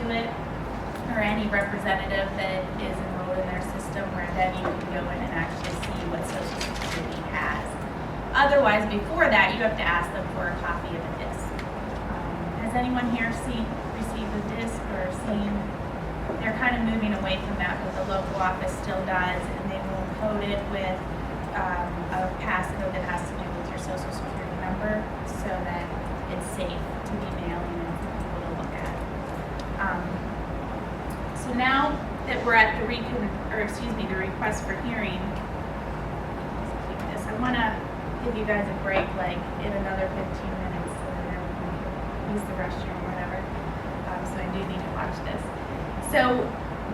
to it, or any representative that is enrolled in their system, where then you can go in and actually see what Social Security has. Otherwise, before that, you have to ask them for a copy of the disc. Has anyone here received a disc or seen? They're kind of moving away from that, but the local office still does, and they will code it with a passcode that has to do with your Social Security number, so that it's safe to be mailing and for people to look at. So now that we're at the request for hearing, I want to give you guys a break, like in another 15 minutes, so that everyone can use the restroom or whatever. So I do need to watch this. So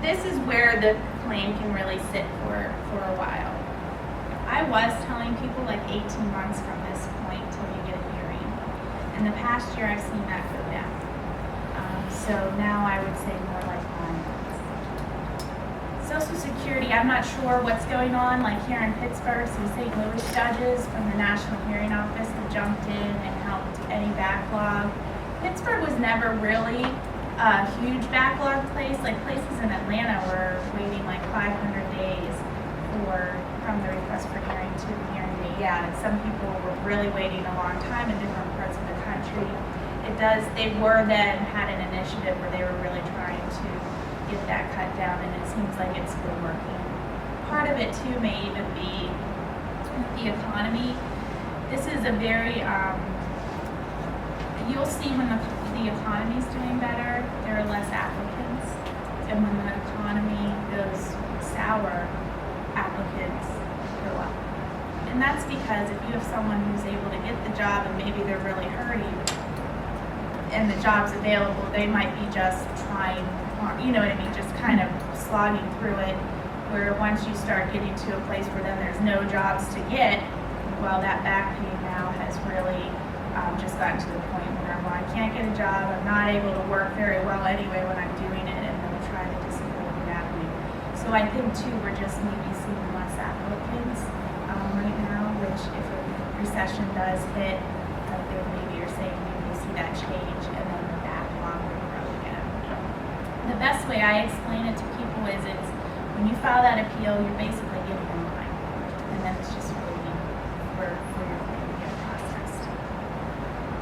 this is where the claim can really sit for a while. I was telling people like 18 months from this point till you get a hearing. In the past year, I've seen that go down. So now I would say more like 9 months. Social Security, I'm not sure what's going on. Like here in Pittsburgh, some St. Louis judges from the National Hearing Office have jumped in and helped any backlog. Pittsburgh was never really a huge backlog place. Like places in Atlanta were waiting like 500 days from the request for hearing to the hearing date. Yeah, and some people were really waiting a long time in different parts of the country. They were then had an initiative where they were really trying to get that cut down, and it seems like it's been working. Part of it too may even be the economy. This is a very, you'll see when the economy's doing better, there are less applicants, and when the economy goes sour, applicants go up. And that's because if you have someone who's able to get the job and maybe they're really hurting and the job's available, they might be just trying, you know what I mean, just kind of slogging through it, where once you start getting to a place where then there's no jobs to get, well, that back pay now has really just gotten to the point where, well, I can't get a job, I'm not able to work very well anyway when I'm doing it, and they'll try the disability avenue. So I think too, we're just maybe seeing less applicants right now, which if a recession does hit, then maybe you're saying maybe you see that change, and then the backlog will grow again. The best way I explain it to people is it's when you file that appeal, you're basically getting in line, and then it's just waiting for your claim to get processed.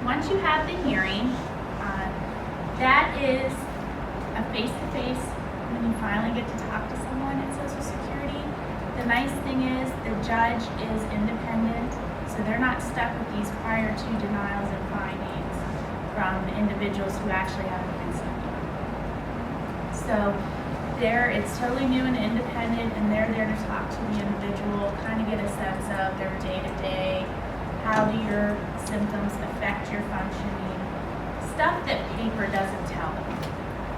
Once you have the hearing, that is a face-to-face when you finally get to talk to someone at Social Security. The nice thing is the judge is independent, so they're not stuck with these prior to denials and findings from individuals who actually haven't been seen. So it's totally new and independent, and they're there to talk to the individual, kind of get a sense of their day-to-day, how do your symptoms affect your functioning, stuff that paper doesn't tell them.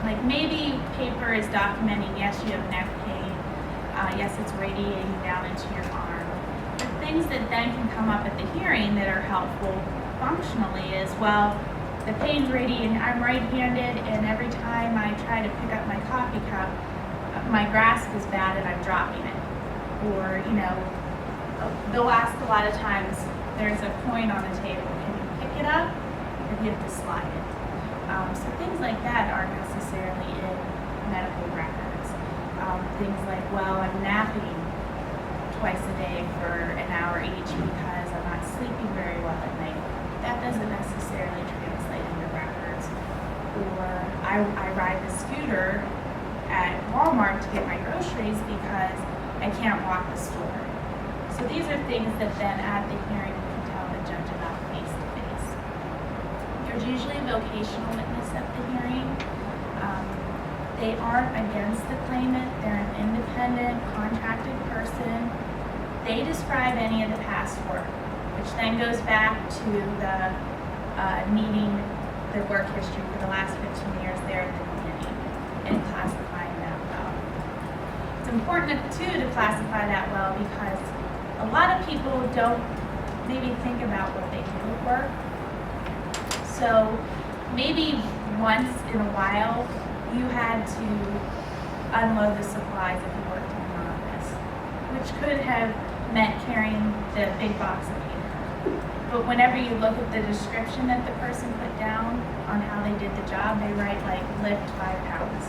Like maybe paper is documenting, yes, you have neck pain, yes, it's radiating down into your arm. But things that then can come up at the hearing that are helpful functionally is, well, the pain's radiating, I'm right-handed, and every time I try to pick up my coffee cup, my grasp is bad and I'm dropping it. Or, you know, they'll ask a lot of times, there's a coin on the table, can you pick it up or do you have to slide it? So things like that aren't necessarily in medical records. Things like, well, I'm napping twice a day for an hour each because I'm not sleeping very well at night. That doesn't necessarily translate into records. Or I ride the scooter at Walmart to get my groceries because I can't walk the store. So these are things that then at the hearing you can tell the judge about face to face. There's usually a vocational witness at the hearing. They aren't against the claimant. They're an independent, contracted person. They describe any of the past work, which then goes back to the needing the work history for the last 15 years there at the beginning and classifying that well. It's important too to classify that well because a lot of people don't maybe think about what they do at work. So maybe once in a while you had to unload the supplies if you worked in an office, which could have meant carrying the big box of paper. But whenever you look at the description that the person put down on how they did the job, they write like lift 5 pounds.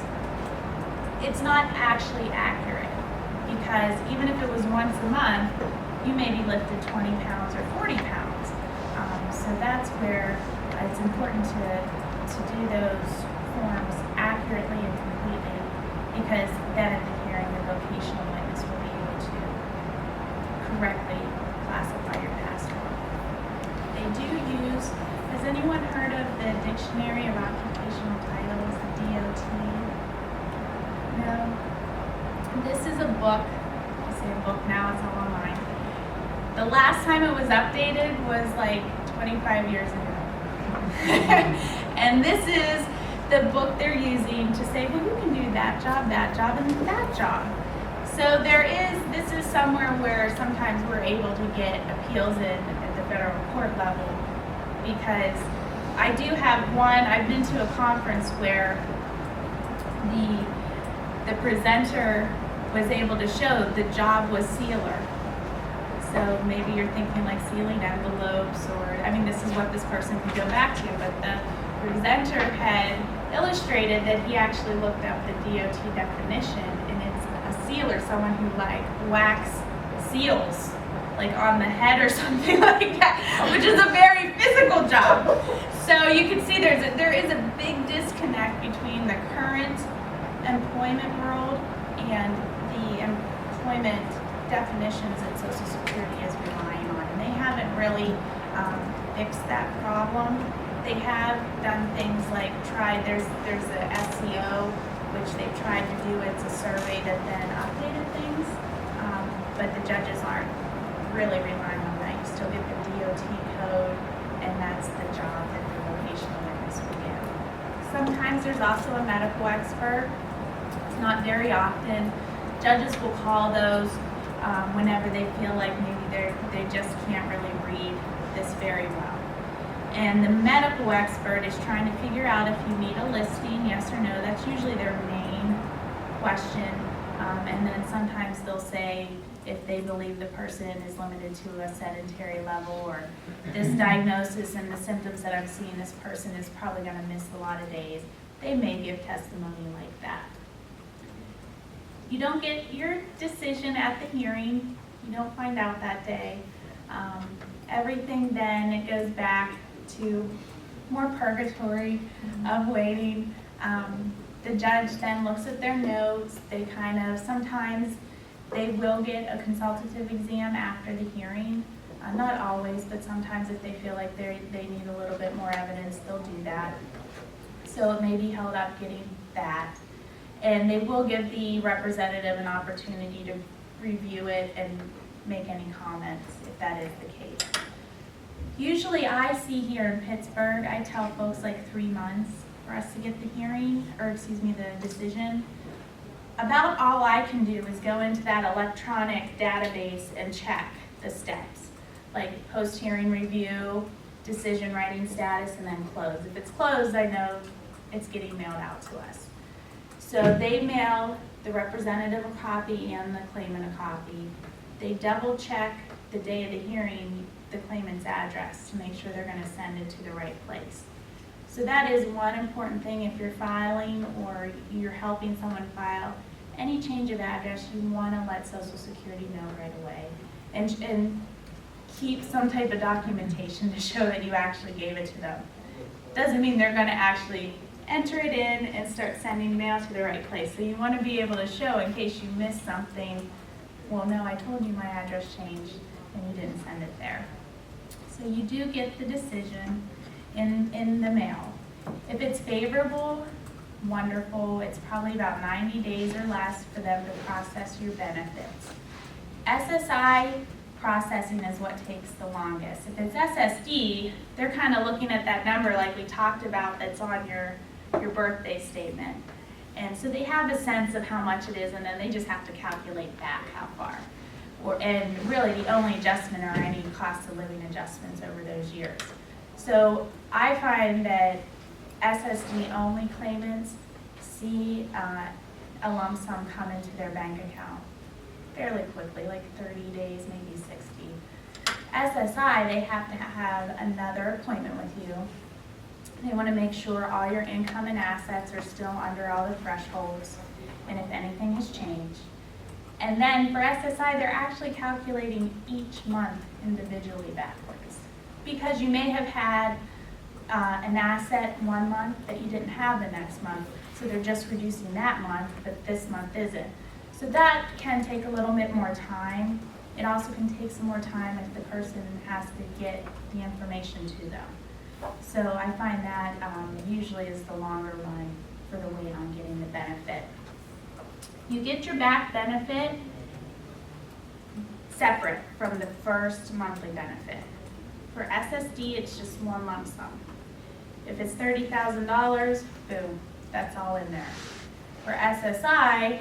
It's not actually accurate, because even if it was once a month, you maybe lifted 20 pounds or 40 pounds. So that's where it's important to do those forms accurately and completely, because then at the hearing, the vocational witness will be able to correctly classify your past work. They do use, has anyone heard of the Dictionary of Occupational Titles, the DOT? No? This is a book. I say a book now, it's all online. The last time it was updated was like 25 years ago. And this is the book they're using to say, well, you can do that job, and that job. So this is somewhere where sometimes we're able to get appeals in at the federal court level, because I do have one, I've been to a conference where the presenter was able to show the job was sealer. So maybe you're thinking like sealing envelopes, or, I mean, this is what this person could go back to, but the presenter had illustrated that he actually looked up the DOT definition, and it's a sealer, someone who like wax seals, like on the head or something like that, which is a very physical job. So you can see there is a big disconnect between the current employment world and the employment definitions that Social Security is relying on, and they haven't really fixed that problem. They have done things like there's a SEO, which they've tried to do. It's a survey that then updated things, but the judges aren't really relying on that. You still get the DOT code, and that's the job that the vocational witness will get. Sometimes there's also a medical expert. It's not very often. Judges will call those whenever they feel like maybe they just can't really read this very well. And the medical expert is trying to figure out if you need a listing, yes or no. That's usually their main question. And then sometimes they'll say if they believe the person is limited to a sedentary level, or this diagnosis and the symptoms that I'm seeing, this person is probably going to miss a lot of days. They may give testimony like that. You don't get your decision at the hearing. You don't find out that day. Everything then, it goes back to more purgatory of waiting. The judge then looks at their notes. They sometimes they will get a consultative exam after the hearing. Not always, but sometimes if they feel like they need a little bit more evidence, they'll do that. So it may be held up getting that. And they will give the representative an opportunity to review it and make any comments if that is the case. Usually I see here in Pittsburgh, I tell folks like 3 months for us to get the hearing, or excuse me, the decision. About all I can do is go into that electronic database and check the steps, like post-hearing review, decision writing status, and then close. If it's closed, I know it's getting mailed out to us. So they mail the representative a copy and the claimant a copy. They double check the day of the hearing the claimant's address to make sure they're going to send it to the right place. So that is one important thing. If you're filing or you're helping someone file any change of address, you want to let Social Security know right away, and keep some type of documentation to show that you actually gave it to them. Doesn't mean they're going to actually enter it in and start sending mail to the right place. So you want to be able to show, in case you missed something, well, no, I told you my address changed and you didn't send it there. So you do get the decision in the mail. If it's favorable, wonderful. It's probably about 90 days or less for them to process your benefits. SSI processing is what takes the longest. If it's SSD, they're kind of looking at that number like we talked about that's on your birthday statement. And so they have a sense of how much it is, and then they just have to calculate back how far. And really the only adjustment are any cost of living adjustments over those years. So I find that SSD only claimants see a lump sum come into their bank account fairly quickly, like 30 days, maybe 60. SSI, they have to have another appointment with you. They want to make sure all your income and assets are still under all the thresholds, and if anything has changed. And then for SSI, they're actually calculating each month individually backwards, because you may have had an asset one month that you didn't have the next month, so they're just reducing that month, but this month isn't. So that can take a little bit more time. It also can take some more time if the person has to get the information to them. So I find that usually is the longer run for the wait on getting the benefit. You get your back benefit separate from the first monthly benefit. For SSD, it's just one lump sum. If it's $30,000, boom, that's all in there. For SSI,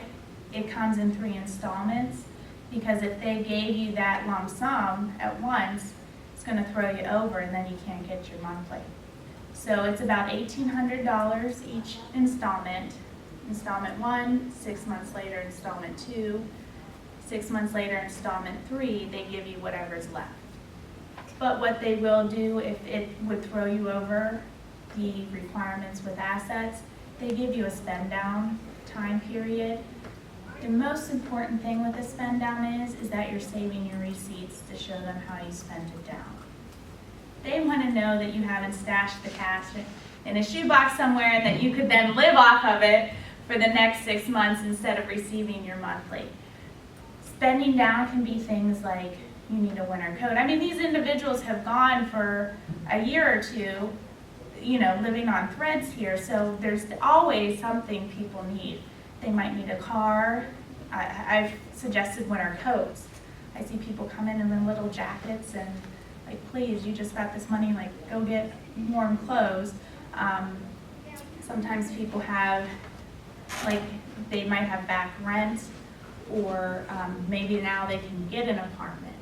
it comes in 3 installments, because if they gave you that lump sum at once, it's going to throw you over and then you can't get your monthly. So it's about $1,800 each installment. Installment 1, 6 months later, installment 2, 6 months later, installment 3, they give you whatever's left. But what they will do, if it would throw you over the requirements with assets, they give you a spend down time period. The most important thing with a spend down is that you're saving your receipts to show them how you spent it down. They want to know that you haven't stashed the cash in a shoebox somewhere and that you could then live off of it for the next 6 months instead of receiving your monthly. Spending down can be things like you need a winter coat. I mean, these individuals have gone for a year or two, living on threads here, so there's always something people need. They might need a car. I've suggested winter coats. I see people come in little jackets and like, please, you just got this money, like go get warm clothes. Sometimes people have, like they might have back rent, or maybe now they can get an apartment.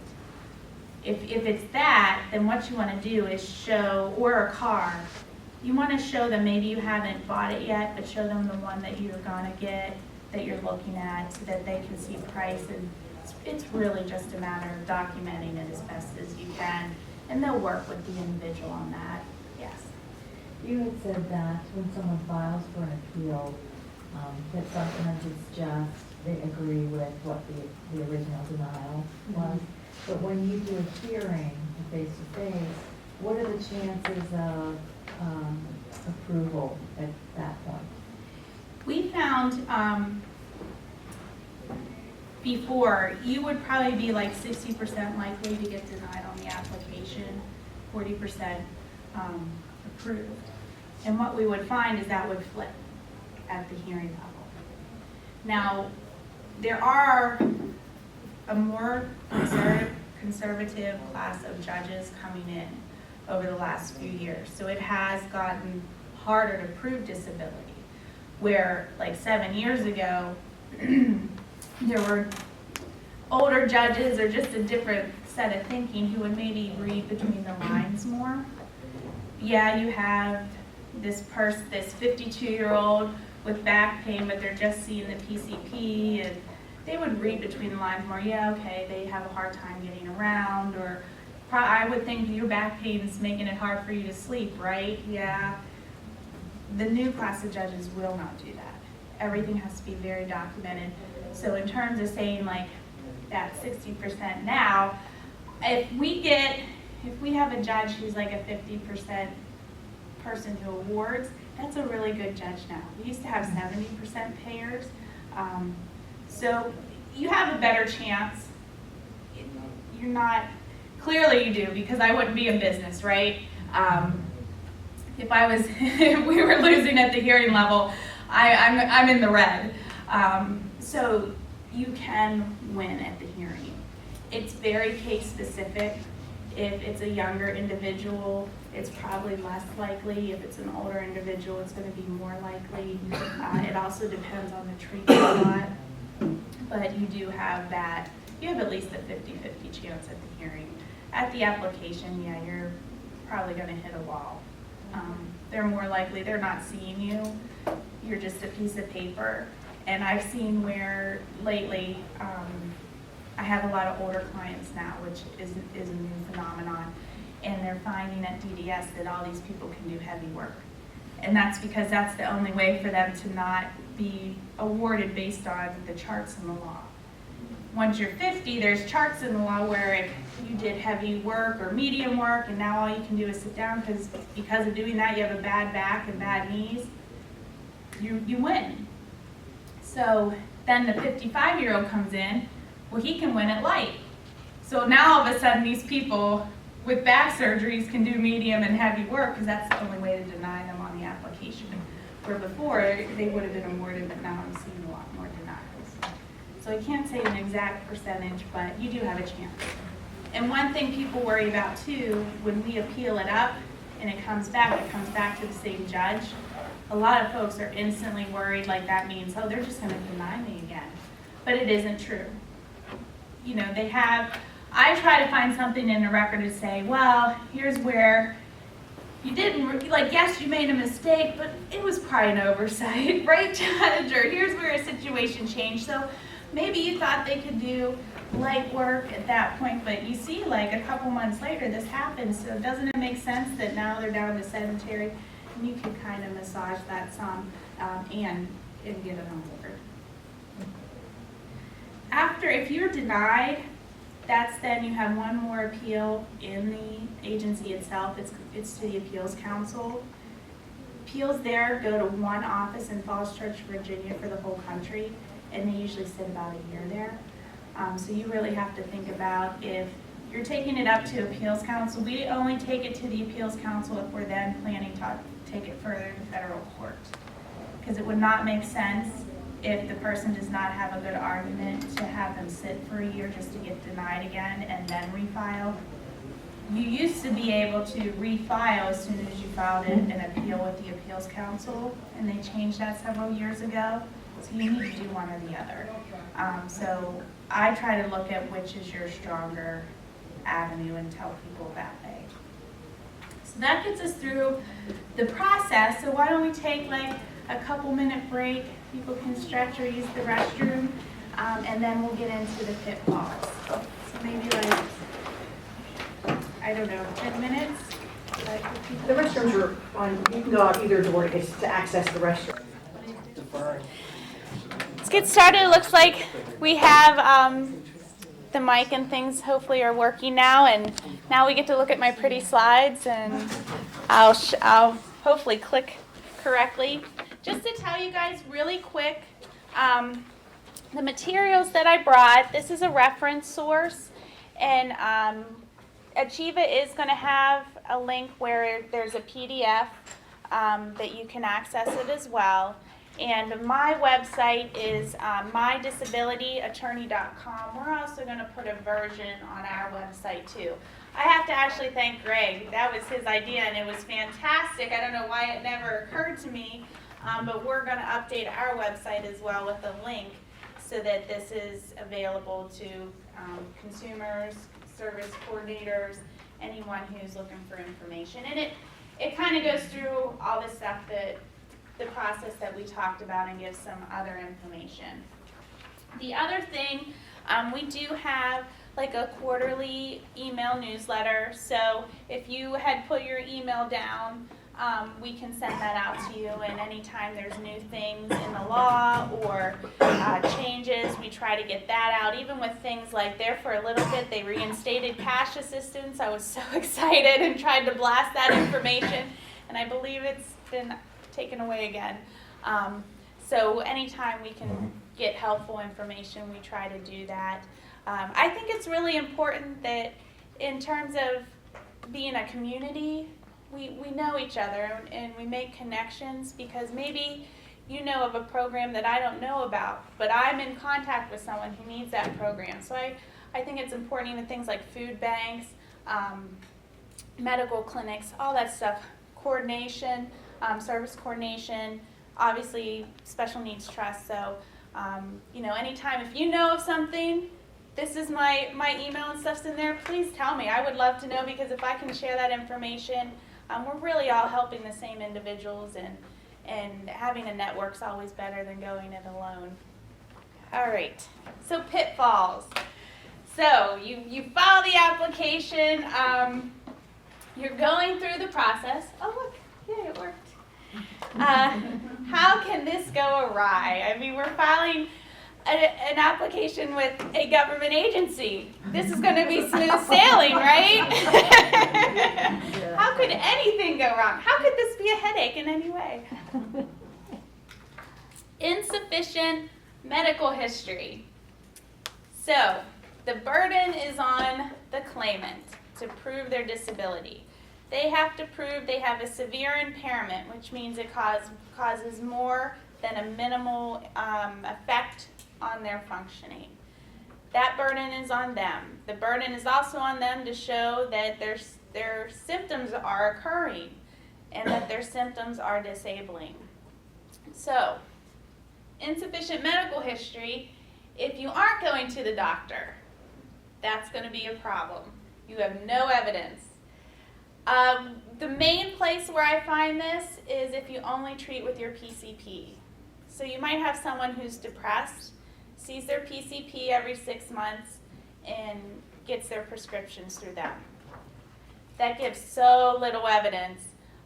If it's that, then what you want to do is show, or a car, you want to show them, maybe you haven't bought it yet, but show them the one that you're going to get, that you're looking at, so that they can see price. And it's really just a matter of documenting it as best as you can, and they'll work with the individual on that. Yes. You had said that when someone files for an appeal, that sometimes it's just they agree with what the original denial was. But when you do a hearing face-to-face, what are the chances of approval at that point? We found before, you would probably be like 60% likely to get denied on the application, 40% approved. And what we would find is that would flip at the hearing level. Now, there are a more conservative class of judges coming in over the last few years. So it has gotten harder to prove disability, where like 7 years ago, there were older judges or just a different set of thinking who would maybe read between the lines more. Yeah, you have this 52-year-old with back pain, but they're just seeing the PCP, and they would read between the lines more. Yeah, okay, they have a hard time getting around, or I would think your back pain is making it hard for you to sleep, right? Yeah. The new class of judges will not do that. Everything has to be very documented. So in terms of saying like that 60% now, if we have a judge who's like a 50% person who awards, that's a really good judge now. We used to have 70% payers. So you have a better chance. You're not, clearly you do, because I wouldn't be in business, right? If we were losing at the hearing level, I'm in the red. So you can win at the hearing. It's very case specific. If it's a younger individual, it's probably less likely. If it's an older individual, it's going to be more likely. It also depends on the treatment a lot. But you do have that, you have at least a 50-50 chance at the hearing. At the application, yeah, you're probably going to hit a wall. They're more likely, they're not seeing you. You're just a piece of paper. And I've seen where lately, I have a lot of older clients now, which is a new phenomenon, and they're finding at DDS that all these people can do heavy work. And that's because that's the only way for them to not be awarded based on the charts in the law. Once you're 50, there's charts in the law where if you did heavy work or medium work and now all you can do is sit down because of doing that you have a bad back and bad knees, you win. So then the 55-year-old comes in, well, he can win at light. So now all of a sudden these people with back surgeries can do medium and heavy work because that's the only way to deny them on the application. Where before they would have been awarded, but now I'm seeing a lot more denials. So I can't say an exact percentage, but you do have a chance. And one thing people worry about too, when we appeal it up and it comes back to the same judge, a lot of folks are instantly worried like that means, oh, they're just going to deny me again. But it isn't true. You know, I try to find something in the record to say, well, here's where you didn't, like, yes, you made a mistake, but it was probably an oversight, right, Judge? Or here's where a situation changed. So maybe you thought they could do light work at that point, but you see, like, a couple months later, this happens. So doesn't it make sense that now they're down to sedentary? And you can kind of massage that some and get an award. After, if you're denied, that's then you have one more appeal in the agency itself. It's to the Appeals Council. Appeals there go to one office in Falls Church, Virginia for the whole country, and they usually sit about a year there. So you really have to think about if you're taking it up to Appeals Council. We only take it to the Appeals Council if we're then planning to take it further to federal court. Because it would not make sense if the person does not have a good argument to have them sit for a year just to get denied again and then refile. You used to be able to refile as soon as you filed an appeal with the Appeals Council, and they changed that several years ago. So you need to do one or the other. So I try to look at which is your stronger avenue and tell people that way. So that gets us through the process. So why don't we take like a couple-minute break? People can stretch or use the restroom, and then we'll get into the pitfalls. So maybe like, I don't know, 10 minutes? The restrooms are on, you can go out either door to access the restroom. Let's get started. It looks like we have the mic and things hopefully are working now, and now we get to look at my pretty slides, and I'll hopefully click correctly. Just to tell you guys really quick, the materials that I brought, this is a reference source, and Achieva is going to have a link where there's a PDF that you can access it as well. And my website is mydisabilityattorney.com. We're also going to put a version on our website too. I have to actually thank Greg. That was his idea, and it was fantastic. I don't know why it never occurred to me. But we're going to update our website as well with a link so that this is available to consumers, service coordinators, anyone who's looking for information. And it kind of goes through all the stuff that the process that we talked about and gives some other information. The other thing, we do have like a quarterly email newsletter. So if you had put your email down, we can send that out to you, and anytime there's new things in the law or changes, we try to get that out. Even with things like there for a little bit, they reinstated cash assistance. I was so excited and tried to blast that information, and I believe it's been taken away again. So anytime we can get helpful information, we try to do that. I think it's really important that in terms of being a community, we know each other and we make connections, because maybe you know of a program that I don't know about, but I'm in contact with someone who needs that program. So I think it's important, even things like food banks, medical clinics, all that stuff, coordination, service coordination, obviously special needs trust. So, anytime if you know of something, this is my email and stuff's in there, please tell me. I would love to know, because if I can share that information, we're really all helping the same individuals, and having a network's always better than going it alone. All right, so pitfalls. So you file the application, you're going through the process. Oh look, yay, it worked. How can this go awry? I mean, we're filing an application with a government agency. This is going to be smooth sailing, right? How could anything go wrong? How could this be a headache in any way? Insufficient medical history. So, the burden is on the claimant to prove their disability. They have to prove they have a severe impairment, which means it causes more than a minimal effect on their functioning. That burden is on them. The burden is also on them to show that their symptoms are occurring and that their symptoms are disabling. So, insufficient medical history, if you aren't going to the doctor, that's going to be a problem. You have no evidence. The main place where I find this is if you only treat with your PCP. So you might have someone who's depressed, sees their PCP every 6 months, and gets their prescriptions through them. That gives so little evidence.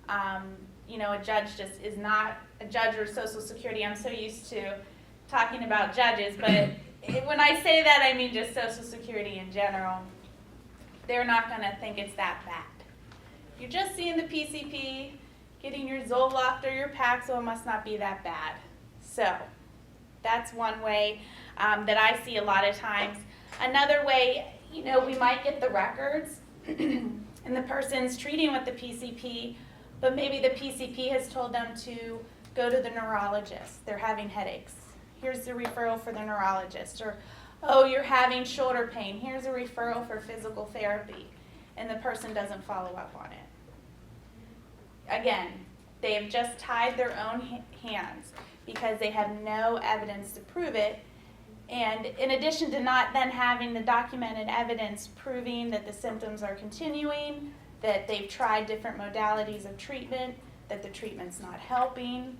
A judge just is not a judge or Social Security. I'm so used to talking about judges, but when I say that, I mean just Social Security in general. They're not going to think it's that bad. You're just seeing the PCP, getting your Zoloft or your Paxil, it must not be that bad. So that's one way that I see a lot of times. Another way, we might get the records and the person's treating with the PCP, but maybe the PCP has told them to go to the neurologist. They're having headaches. Here's the referral for the neurologist. Or, oh, you're having shoulder pain. Here's a referral for physical therapy. And the person doesn't follow up on it. Again, they have just tied their own hands because they have no evidence to prove it. And in addition to not then having the documented evidence proving that the symptoms are continuing, that they've tried different modalities of treatment, that the treatment's not helping,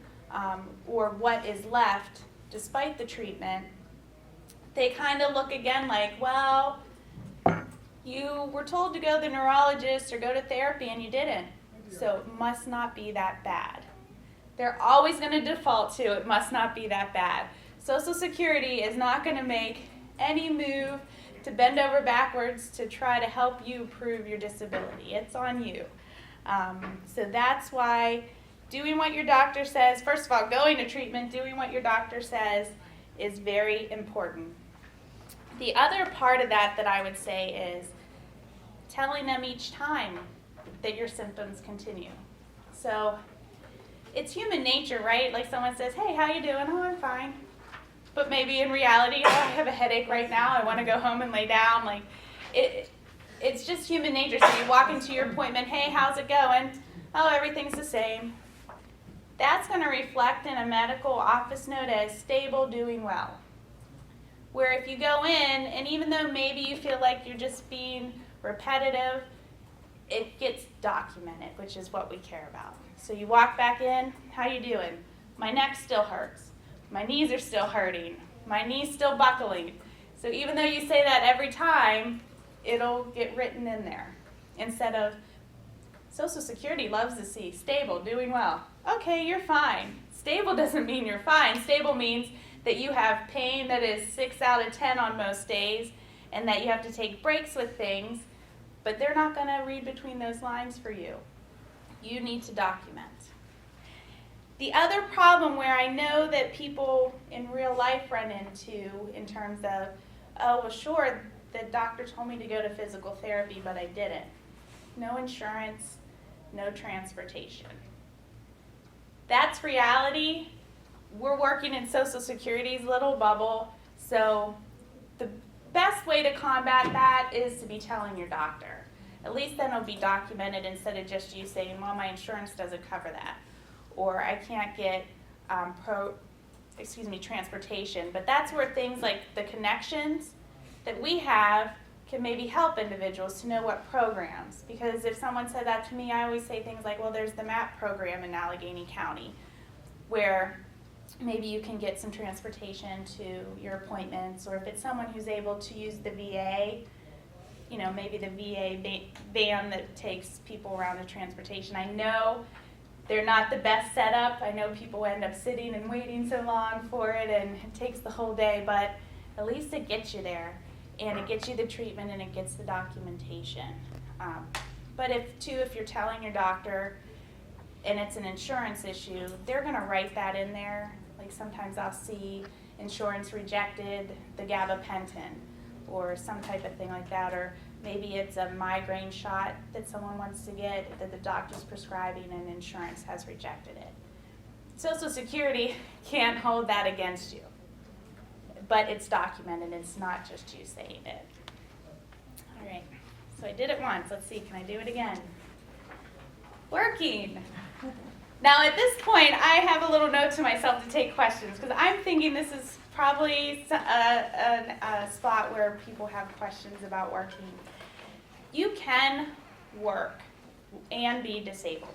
or what is left despite the treatment, they kind of look again like, well, you were told to go to the neurologist or go to therapy and you didn't, so it must not be that bad. They're always going to default to it must not be that bad. Social Security is not going to make any move to bend over backwards to try to help you prove your disability. It's on you. So that's why doing what your doctor says, first of all, going to treatment, doing what your doctor says is very important. The other part of that I would say is telling them each time that your symptoms continue. So it's human nature, right? Like someone says, hey, how you doing? Oh, I'm fine. But maybe in reality, oh, I have a headache right now. I want to go home and lay down. Like it's just human nature. So you walk into your appointment, hey, how's it going? Oh, everything's the same. That's going to reflect in a medical office note as stable, doing well. Where if you go in, and even though maybe you feel like you're just being repetitive, it gets documented, which is what we care about. So you walk back in, how you doing? My neck still hurts. My knees are still hurting. My knee's still buckling. So even though you say that every time, it'll get written in there. Instead of, Social Security loves to see stable, doing well. Okay, you're fine. Stable doesn't mean you're fine. Stable means that you have pain that is 6 out of 10 on most days, and that you have to take breaks with things, but they're not going to read between those lines for you. You need to document. The other problem where I know that people in real life run into in terms of, oh, well, sure, the doctor told me to go to physical therapy, but I didn't. No insurance, no transportation. That's reality. We're working in Social Security's little bubble, so the best way to combat that is to be telling your doctor. At least then it'll be documented instead of just you saying, well, my insurance doesn't cover that, or I can't get transportation. But that's where things like the connections that we have can maybe help individuals to know what programs. Because if someone said that to me, I always say things like, well, there's the MAP program in Allegheny County, where maybe you can get some transportation to your appointments, or if it's someone who's able to use the VA, you know, maybe the VA van that takes people around to transportation. I know they're not the best setup. I know people end up sitting and waiting so long for it, and it takes the whole day, but at least it gets you there, and it gets you the treatment, and it gets the documentation. But if you're telling your doctor and it's an insurance issue, they're gonna write that in there. Like sometimes I'll see insurance rejected the gabapentin or some type of thing like that, or maybe it's a migraine shot that someone wants to get that the doctor's prescribing and insurance has rejected it. Social Security can't hold that against you, but it's documented. It's not just you saying it. All right, so I did it once. Let's see, can I do it again? Working. Now at this point, I have a little note to myself to take questions, because I'm thinking this is probably a spot where people have questions about working. You can work and be disabled.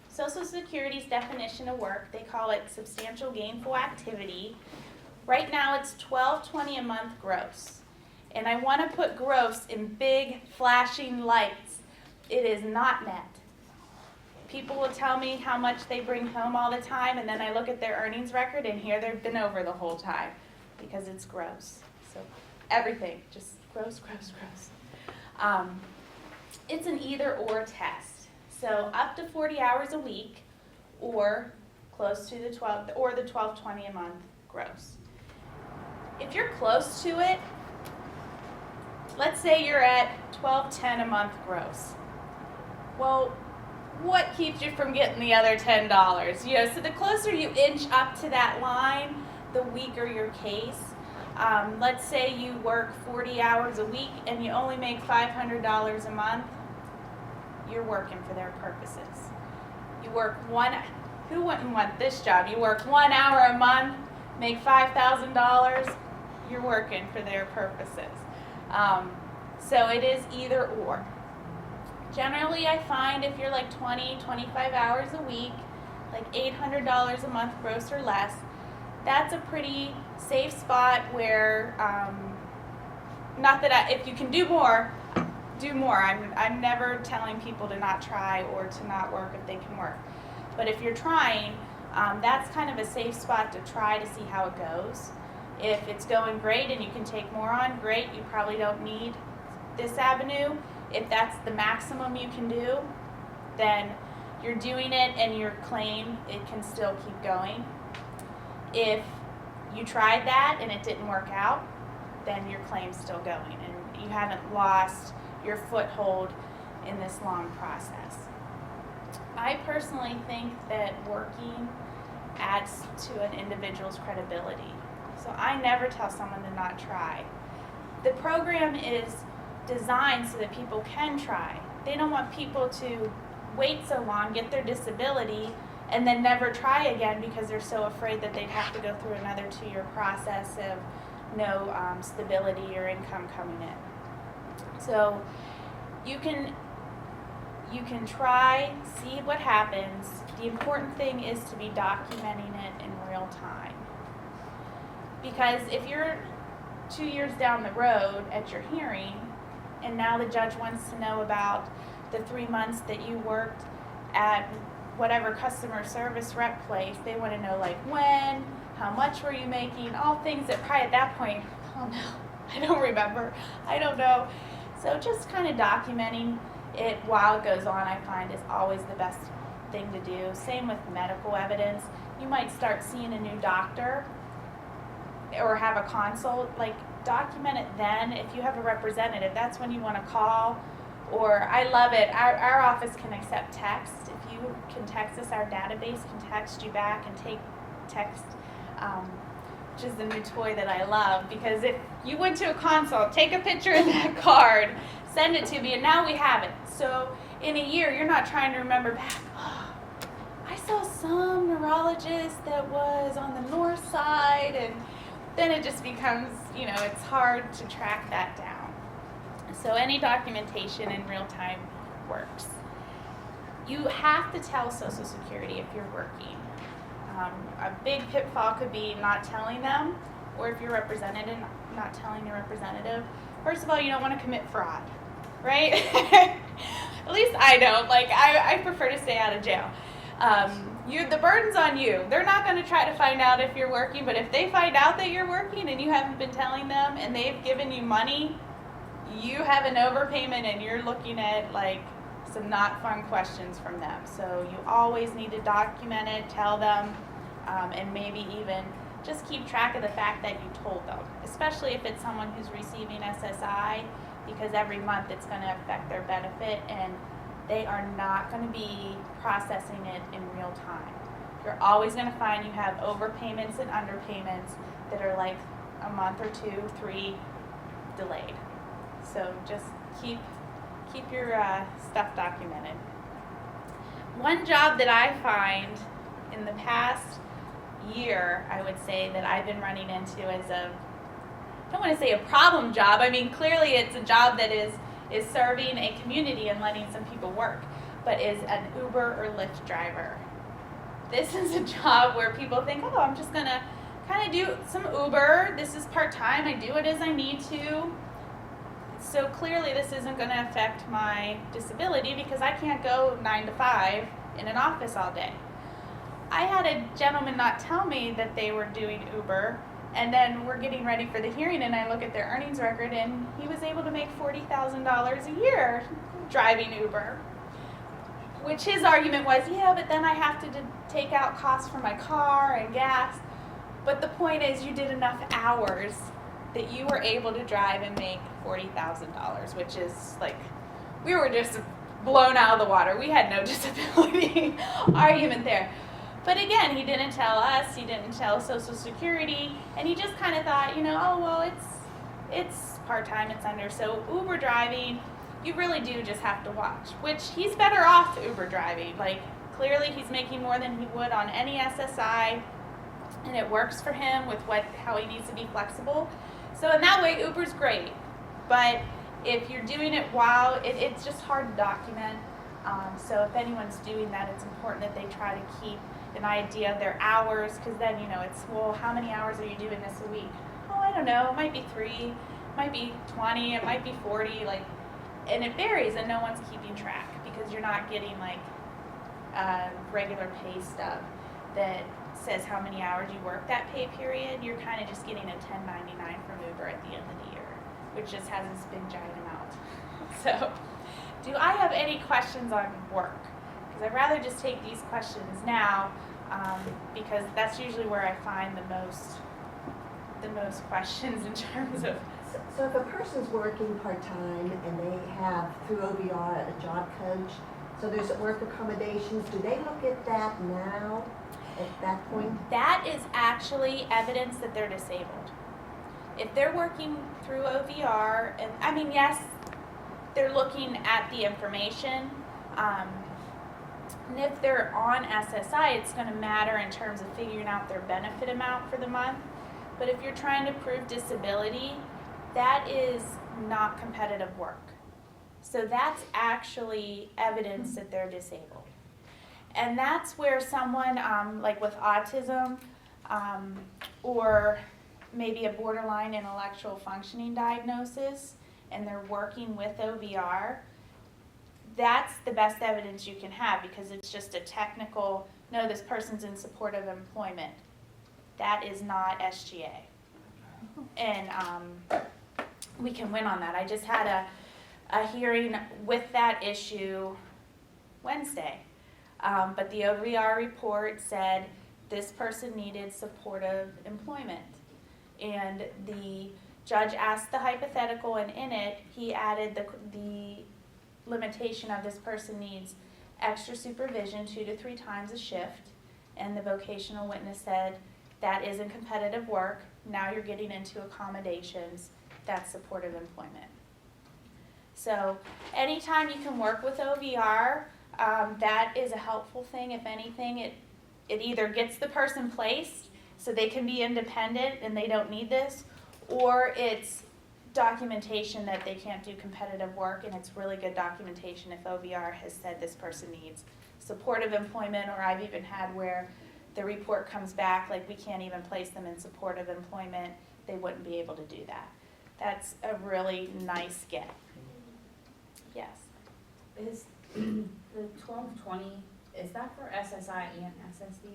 Social Security's definition of work, they call it substantial gainful activity. Right now it's $12.20 a month gross. And I want to put gross in big flashing lights. It is not net. People will tell me how much they bring home all the time, and then I look at their earnings record, and here they've been over the whole time because it's gross. So everything, just gross, gross, gross. It's an either-or test. So up to 40 hours a week, or close to the 12.20 a month gross. If you're close to it, let's say you're at $12.10 a month gross. Well, what keeps you from getting the other $10? You know, so the closer you inch up to that line, the weaker your case. Let's say you work 40 hours a week and you only make $500 a month. You're working for their purposes. You work who wouldn't want this job? You work 1 hour a month, make $5,000. You're working for their purposes. So it is either or. Generally, I find if you're like 20, 25 hours a week, like $800 a month gross or less, that's a pretty safe spot where, not that if you can do more, do more. I'm never telling people to not try or to not work if they can work. But if you're trying, that's kind of a safe spot to try to see how it goes. If it's going great and you can take more on, great. You probably don't need this avenue. If that's the maximum you can do, then you're doing it and your claim, it can still keep going. If you tried that and it didn't work out, then your claim's still going and you haven't lost your foothold in this long process. I personally think that working adds to an individual's credibility. So I never tell someone to not try. The program is designed so that people can try. They don't want people to wait so long, get their disability, and then never try again because they're so afraid that they'd have to go through another 2-year process of no stability or income coming in. So you can try, see what happens. The important thing is to be documenting it in real time. Because if you're 2 years down the road at your hearing, and now the judge wants to know about the 3 months that you worked at whatever customer service rep place, they want to know like when, how much were you making, all things that probably at that point, oh no, I don't remember, I don't know. So just kind of documenting it while it goes on, I find is always the best thing to do. Same with medical evidence. You might start seeing a new doctor or have a consult, like document it then. If you have a representative, that's when you want to call. Or I love it, our office can accept text. If you can text us, our database can text you back and take text, which is the new toy that I love, because if you went to a consult, take a picture of that card, send it to me, and now we have it. So in a year, you're not trying to remember back, oh, I saw some neurologist that was on the north side, and then it just becomes, it's hard to track that down. So any documentation in real time works. You have to tell Social Security if you're working. A big pitfall could be not telling them, or if you're represented and not telling your representative. First of all, you don't want to commit fraud, right? At least I don't. Like, I prefer to stay out of jail. The burden's on you. They're not going to try to find out if you're working, but if they find out that you're working and you haven't been telling them and they've given you money, you have an overpayment and you're looking at like some not fun questions from them. So you always need to document it, tell them, and maybe even just keep track of the fact that you told them, especially if it's someone who's receiving SSI, because every month it's going to affect their benefit and they are not going to be processing it in real time. You're always going to find you have overpayments and underpayments that are like a month or 2, 3 delayed. So just keep your stuff documented. One job that I find in the past year, I would say, that I've been running into as I don't want to say a problem job. I mean, clearly it's a job that is serving a community and letting some people work, but is an Uber or Lyft driver. This is a job where people think, oh, I'm just going to kind of do some Uber. This is part-time. I do it as I need to. So clearly this isn't going to affect my disability because I can't go 9 to 5 in an office all day. I had a gentleman not tell me that they were doing Uber, and then we're getting ready for the hearing, and I look at their earnings record, and he was able to make $40,000 a year driving Uber. Which his argument was, yeah, but then I have to take out costs for my car and gas. But the point is, you did enough hours that you were able to drive and make $40,000, which is like, we were just blown out of the water. We had no disability argument there. But again, he didn't tell us, he didn't tell Social Security, and he just kind of thought, oh, well, it's part-time, it's under. So Uber driving, you really do just have to watch, which he's better off Uber driving. Like, clearly he's making more than he would on any SSI, and it works for him with how he needs to be flexible. So in that way, Uber's great. But if you're doing it while, it's just hard to document. So if anyone's doing that, it's important that they try to keep an idea of their hours, because then, it's, well, how many hours are you doing this a week? Oh, I don't know, it might be 3, it might be 20, it might be 40, and it varies, and no one's keeping track, because you're not getting, regular pay stub that says how many hours you work that pay period. You're kind of just getting a 1099 from Uber at the end of the year, which just has this big giant amount. So, do I have any questions on work? Because I'd rather just take these questions now, because that's usually where I find the most questions in terms of. So if a person's working part-time and they have, through OVR, a job coach, so there's work accommodations, do they look at that now, at that point? That is actually evidence that they're disabled. If they're working through OVR, and I mean, yes, they're looking at the information, and if they're on SSI, it's going to matter in terms of figuring out their benefit amount for the month. But if you're trying to prove disability, that is not competitive work. So that's actually evidence that they're disabled. And that's where someone, like with autism, or maybe a borderline intellectual functioning diagnosis, and they're working with OVR, that's the best evidence you can have, because it's just a technical, no, this person's in supportive employment. That is not SGA. And we can win on that. I just had a hearing with that issue Wednesday. But the OVR report said this person needed supportive employment. And the judge asked the hypothetical, and in it, he added the limitation of this person needs extra supervision 2 to 3 times a shift. And the vocational witness said, that isn't competitive work. Now you're getting into accommodations. That's supportive employment. So anytime you can work with OVR, that is a helpful thing. If anything, it either gets the person placed so they can be independent and they don't need this, or it's documentation that they can't do competitive work, and it's really good documentation if OVR has said this person needs supportive employment. Or I've even had where the report comes back, like we can't even place them in supportive employment, they wouldn't be able to do that. That's a really nice get. Yes. Is the 1220, is that for SSI and SSD,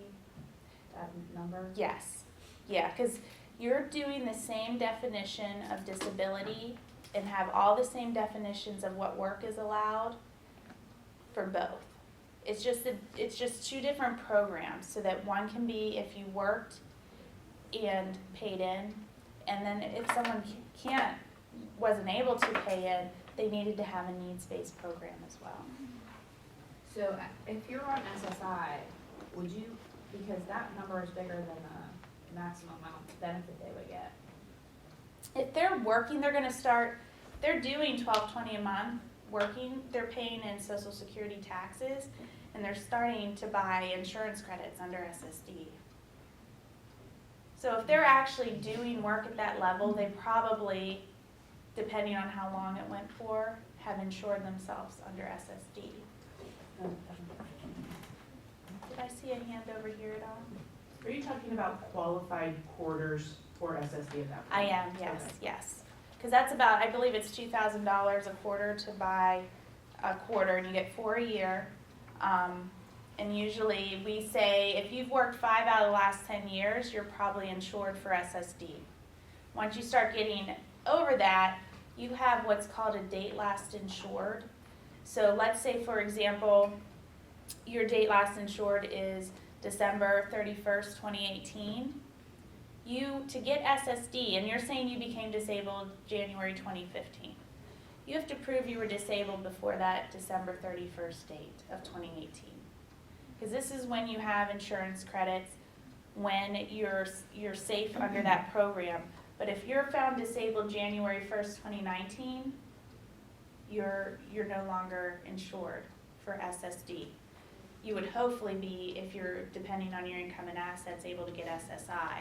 that number? Yes, yeah, because you're doing the same definition of disability and have all the same definitions of what work is allowed for both. It's just two different programs, so that one can be if you worked and paid in, and then if someone wasn't able to pay in, they needed to have a needs-based program as well. So if you're on SSI, would you, because that number is bigger than the maximum amount of benefit they would get. If they're working, they're doing $12.20 a month working, they're paying in Social Security taxes, and they're starting to buy insurance credits under SSD. So if they're actually doing work at that level, they probably, depending on how long it went for, have insured themselves under SSD. Did I see a hand over here at all? Are you talking about qualified quarters for SSD at that point? I am, yes, Okay. yes. Because that's about, I believe it's $2,000 a quarter to buy a quarter, and you get 4 a year. And usually we say if you've worked 5 out of the last 10 years, you're probably insured for SSD. Once you start getting over that, you have what's called a date last insured. So let's say, for example, your date last insured is December 31st, 2018. To get SSD, and you're saying you became disabled January 2015, you have to prove you were disabled before that December 31st date of 2018. Because this is when you have insurance credits, when you're safe under that program. But if you're found disabled January 1st, 2019, you're no longer insured for SSD. You would hopefully be, if you're depending on your income and assets, able to get SSI.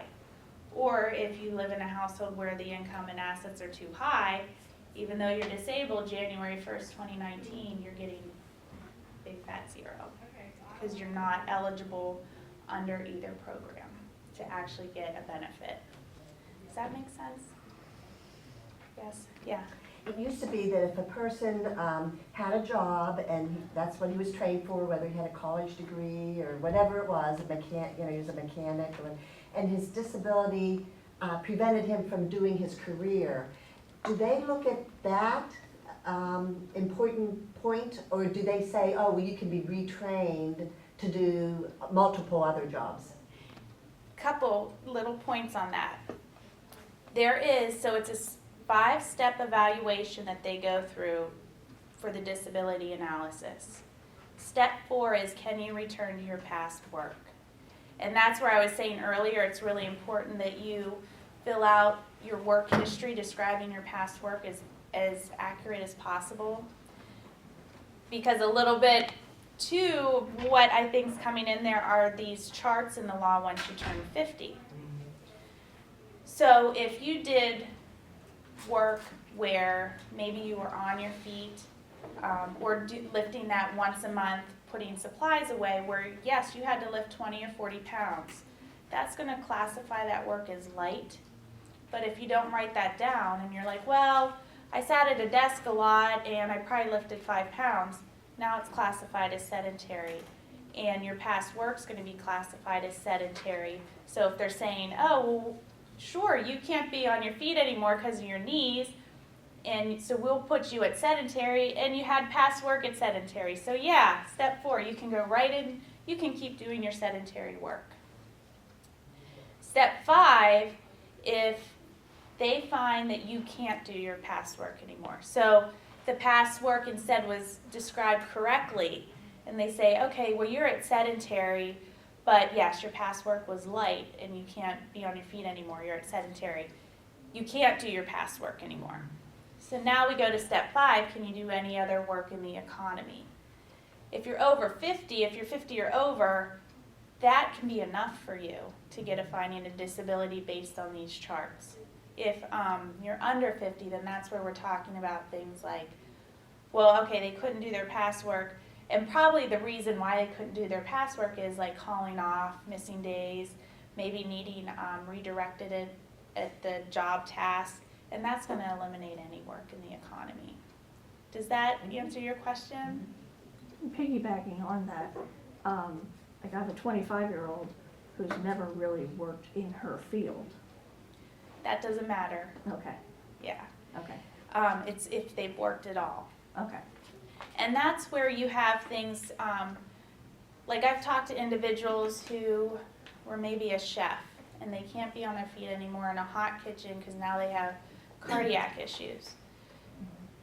Or if you live in a household where the income and assets are too high, even though you're disabled January 1st, 2019, you're getting big fat zero. Because you're not eligible under either program to actually get a benefit. Does that make sense? Yes? Yeah. It used to be that if a person had a job and that's what he was trained for, whether he had a college degree or whatever it was, he was a mechanic, and his disability prevented him from doing his career, do they look at that important point, or do they say, oh, well, you can be retrained to do multiple other jobs? Couple little points on that. So it's a 5-step evaluation that they go through for the disability analysis. Step 4 is, can you return to your past work? And that's where I was saying earlier, it's really important that you fill out your work history describing your past work as accurate as possible. Because a little bit too, what I think is coming in there are these charts in the law once you turn 50. So if you did work where maybe you were on your feet, or lifting that once a month, putting supplies away, where yes, you had to lift 20 or 40 pounds, that's going to classify that work as light. But if you don't write that down and you're like, well, I sat at a desk a lot and I probably lifted 5 pounds, now it's classified as sedentary. And your past work's going to be classified as sedentary. So if they're saying, oh, well, sure, you can't be on your feet anymore because of your knees, and so we'll put you at sedentary, and you had past work at sedentary. So yeah, step 4, you can go right in, you can keep doing your sedentary work. Step 5, if they find that you can't do your past work anymore. So the past work instead was described correctly, and they say, okay, well, you're at sedentary, but yes, your past work was light and you can't be on your feet anymore, you're at sedentary. You can't do your past work anymore. So now we go to step 5, can you do any other work in the economy? If you're over 50, if you're 50 or over, that can be enough for you to get a finding of disability based on these charts. If you're under 50, then that's where we're talking about things like, well, okay, they couldn't do their past work, And probably the reason why they couldn't do their past work is like calling off, missing days, maybe needing redirected at the job task, and that's going to eliminate any work in the economy. Does that answer your question? Piggybacking on that, I got a 25-year-old who's never really worked in her field. That doesn't matter. Okay, Yeah. okay, It's if they've worked at all. okay. And that's where you have things, like I've talked to individuals who were maybe a chef and they can't be on their feet anymore in a hot kitchen because now they have cardiac issues.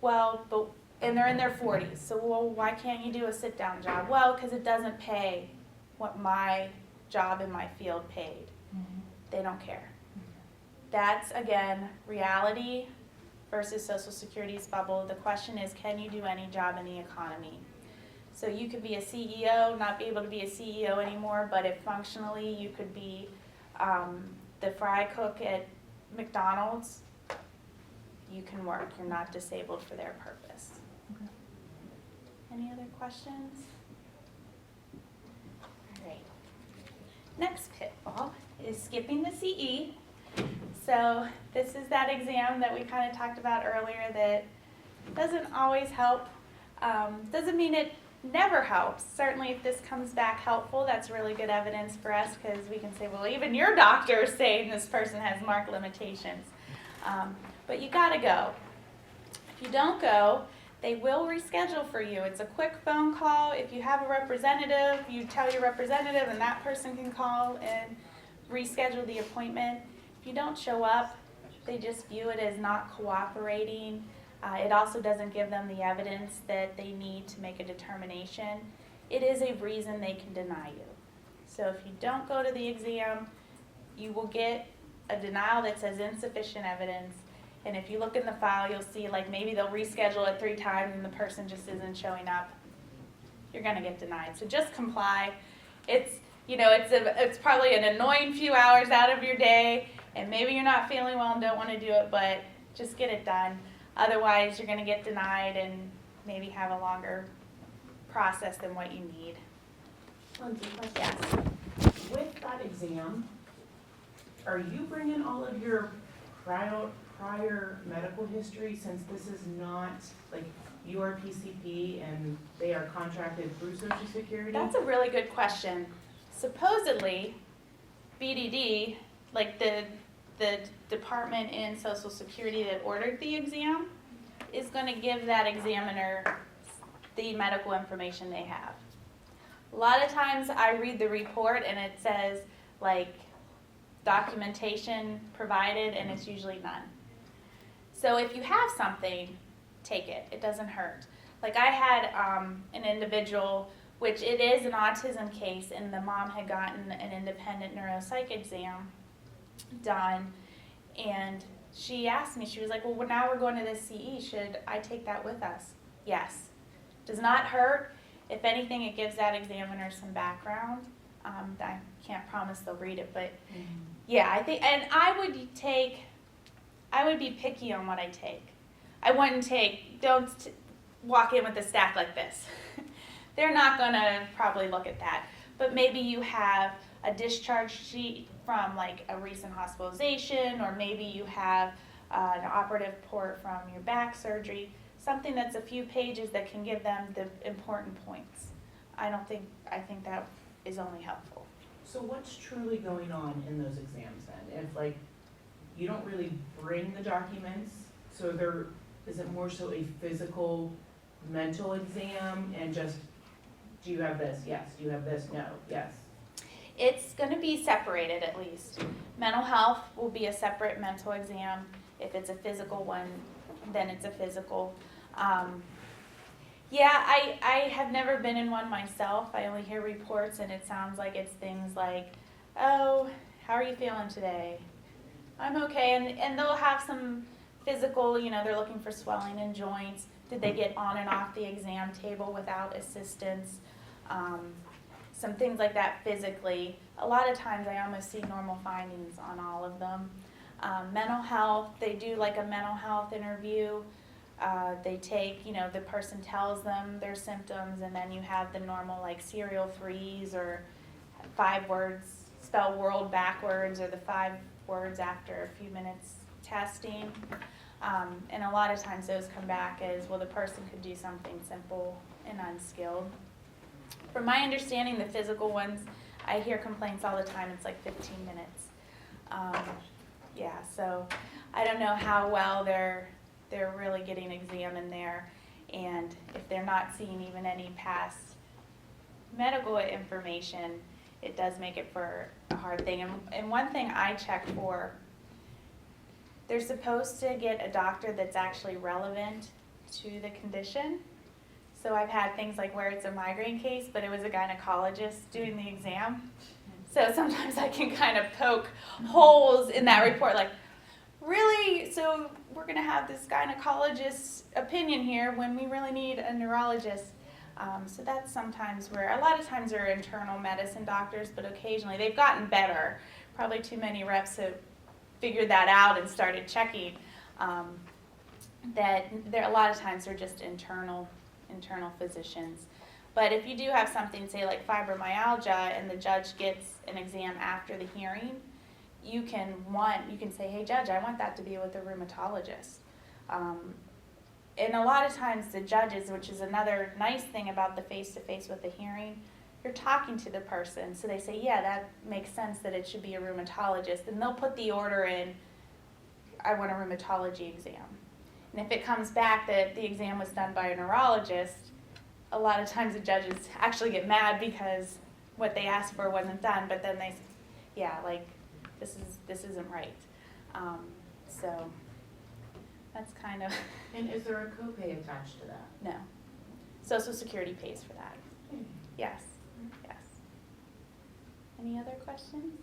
Well, and they're in their 40s, so well, why can't you do a sit-down job? Well, because it doesn't pay what my job in my field paid. They don't care. That's, again, reality versus Social Security's bubble. The question is, can you do any job in the economy? So you could be a CEO, not be able to be a CEO anymore, but if functionally you could be the fry cook at McDonald's, you can work. You're not disabled for their purpose. Okay. Any other questions? All right. Next pitfall is skipping the CE. So this is that exam that we kind of talked about earlier that doesn't always help. Doesn't mean it never helps. Certainly if this comes back helpful, that's really good evidence for us because we can say, well, even your doctor is saying this person has marked limitations. But you gotta go. If you don't go, they will reschedule for you. It's a quick phone call. If you have a representative, you tell your representative and that person can call and reschedule the appointment. If you don't show up, they just view it as not cooperating. It also doesn't give them the evidence that they need to make a determination. It is a reason they can deny you. So if you don't go to the exam, you will get a denial that says insufficient evidence. And if you look in the file, you'll see like maybe they'll reschedule it 3 times and the person just isn't showing up. You're gonna get denied. So just comply. It's, you know, it's probably an annoying few hours out of your day, and maybe you're not feeling well and don't want to do it, but just get it done. Otherwise, you're gonna get denied and maybe have a longer process than what you need. Lindsay, question. Yes. With that exam, are you bringing all of your prior medical history, since this is not, like, you are PCP and they are contracted through Social Security? That's a really good question. Supposedly, BDD, like the department in Social Security that ordered the exam, is going to give that examiner the medical information they have. A lot of times I read the report and it says, like, documentation provided, and it's usually none. So if you have something, take it. It doesn't hurt. Like I had an individual, which it is an autism case, and the mom had gotten an independent neuropsych exam done, and she asked me, she was like, well, now we're going to this CE, should I take that with us? Yes. Does not hurt. If anything, it gives that examiner some background. I can't promise they'll read it, but yeah, I think, and I would be picky on what I take. I wouldn't walk in with the stack like this. They're not gonna probably look at that, but maybe you have a discharge sheet from like a recent hospitalization, or maybe you have an operative report from your back surgery, something that's a few pages that can give them the important points. I think that is only helpful. So what's truly going on in those exams then? If like, you don't really bring the documents, so is it more so a physical, mental exam and just, do you have this? Yes. Do you have this? No. Yes. It's going to be separated at least. Mental health will be a separate mental exam. If it's a physical one, then it's a physical. Yeah, I have never been in one myself. I only hear reports, and it sounds like it's things like, oh, how are you feeling today? I'm okay, and they'll have some physical, you know, they're looking for swelling in joints. Did they get on and off the exam table without assistance? Some things like that physically. A lot of times I almost see normal findings on all of them. Mental health, they do like a mental health interview. They take, the person tells them their symptoms, and then you have the normal like serial threes or 5 words, spell world backwards, or the 5 words after a few minutes testing. And a lot of times those come back as, well, the person could do something simple and unskilled. From my understanding, the physical ones, I hear complaints all the time, it's like 15 minutes. Yeah, so I don't know how well they're really getting examined there, and if they're not seeing even any past medical information, it does make it for a hard thing. And one thing I check for, they're supposed to get a doctor that's actually relevant to the condition. So I've had things like where it's a migraine case, but it was a gynecologist doing the exam. So sometimes I can kind of poke holes in that report, like, really? So we're going to have this gynecologist's opinion here when we really need a neurologist. So that's sometimes where, a lot of times they're internal medicine doctors, but occasionally they've gotten better. Probably too many reps have figured that out and started checking. That there, a lot of times they're just internal physicians. But if you do have something, say like fibromyalgia, and the judge gets an exam after the hearing, you can say, hey judge, I want that to be with a rheumatologist. And a lot of times the judges, which is another nice thing about the face-to-face with the hearing, you're talking to the person, so they say, yeah, that makes sense that it should be a rheumatologist, and they'll put the order in, I want a rheumatology exam. And if it comes back that the exam was done by a neurologist, a lot of times the judges actually get mad because what they asked for wasn't done, but then they say, yeah, like, this isn't right. So that's kind of, And is there a copay attached to that? no. Social Security pays for that. Yes, yes. Any other questions?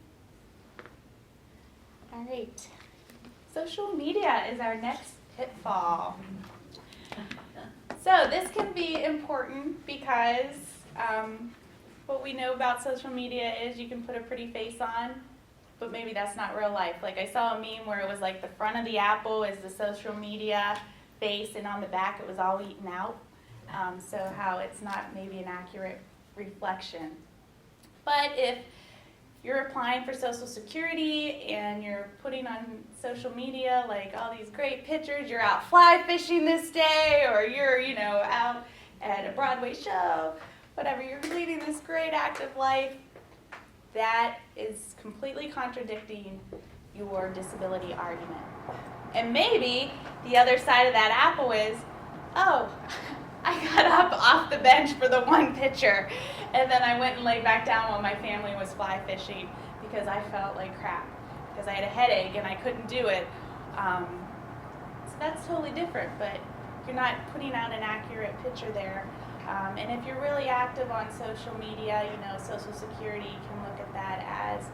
All right. Social media is our next pitfall. So this can be important because what we know about social media is you can put a pretty face on, but maybe that's not real life. Like I saw a meme where it was like the front of the apple is the social media face, and on the back it was all eaten out. So how it's not maybe an accurate reflection. But if you're applying for Social Security and you're putting on social media like all these great pictures, you're out fly fishing this day, or you're, out at a Broadway show, whatever, you're leading this great active life, that is completely contradicting your disability argument. And maybe the other side of that apple is, oh, I got up off the bench for the one picture, and then I went and laid back down while my family was fly fishing because I felt like crap, because I had a headache and I couldn't do it. So that's totally different, but you're not putting out an accurate picture there. And if you're really active on social media, Social Security can look at that as,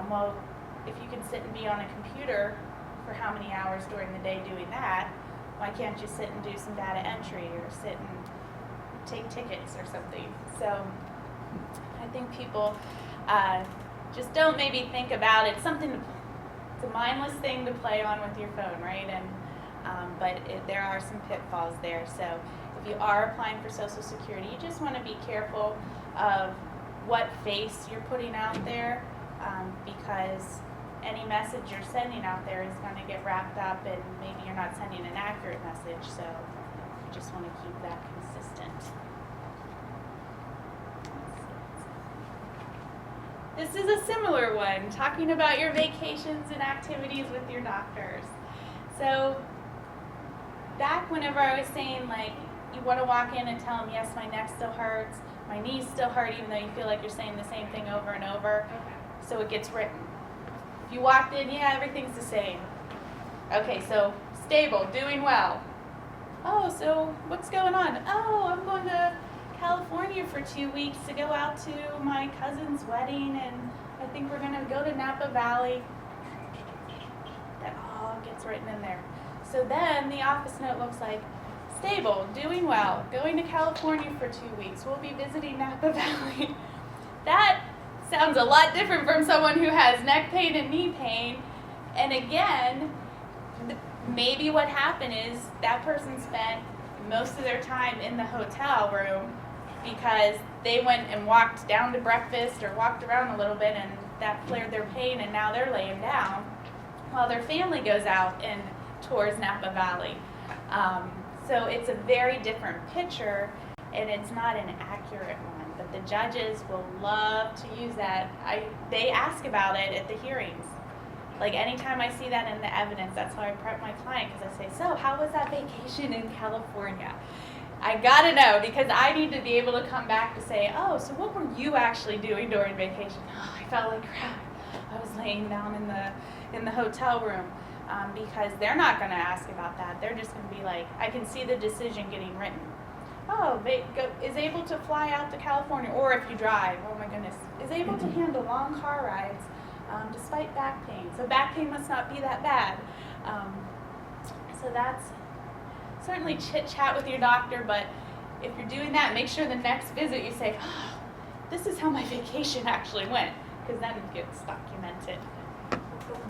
well, if you can sit and be on a computer for how many hours during the day doing that, why can't you sit and do some data entry or sit and take tickets or something? So I think people just don't maybe think about it. It's a mindless thing to play on with your phone, right? And but there are some pitfalls there. So if you are applying for Social Security, you just want to be careful of what face you're putting out there, because any message you're sending out there is going to get wrapped up, and maybe you're not sending an accurate message, so you just want to keep that consistent. This is a similar one, talking about your vacations and activities with your doctors. So back whenever I was saying, like, you want to walk in and tell them, yes, my neck still hurts, my knees still hurt, even though you feel like you're saying the same thing over and over, so it gets written. If you walked in, yeah, everything's the same. Okay, so stable, doing well. Oh, so what's going on? Oh, I'm going to California for 2 weeks to go out to my cousin's wedding, and I think we're going to go to Napa Valley. That all gets written in there. So then the office note looks like, stable, doing well, going to California for 2 weeks. We'll be visiting Napa Valley. That sounds a lot different from someone who has neck pain and knee pain. And again, maybe what happened is that person spent most of their time in the hotel room because they went and walked down to breakfast or walked around a little bit, and that flared their pain, and now they're laying down while their family goes out and tours Napa Valley. So it's a very different picture, and it's not an accurate one, but the judges will love to use that. They ask about it at the hearings. Like anytime I see that in the evidence, that's how I prep my client, because I say, so how was that vacation in California? I gotta know, because I need to be able to come back to say, oh, so what were you actually doing during vacation? Oh, I felt like crap. I was laying down in the hotel room. Because they're not going to ask about that. They're just going to be like, I can see the decision getting written. Oh, is able to fly out to California, or if you drive, oh my goodness, is able to handle long car rides despite back pain. So back pain must not be that bad. So that's certainly chit-chat with your doctor, but if you're doing that, make sure the next visit you say, oh, this is how my vacation actually went, because then it gets documented.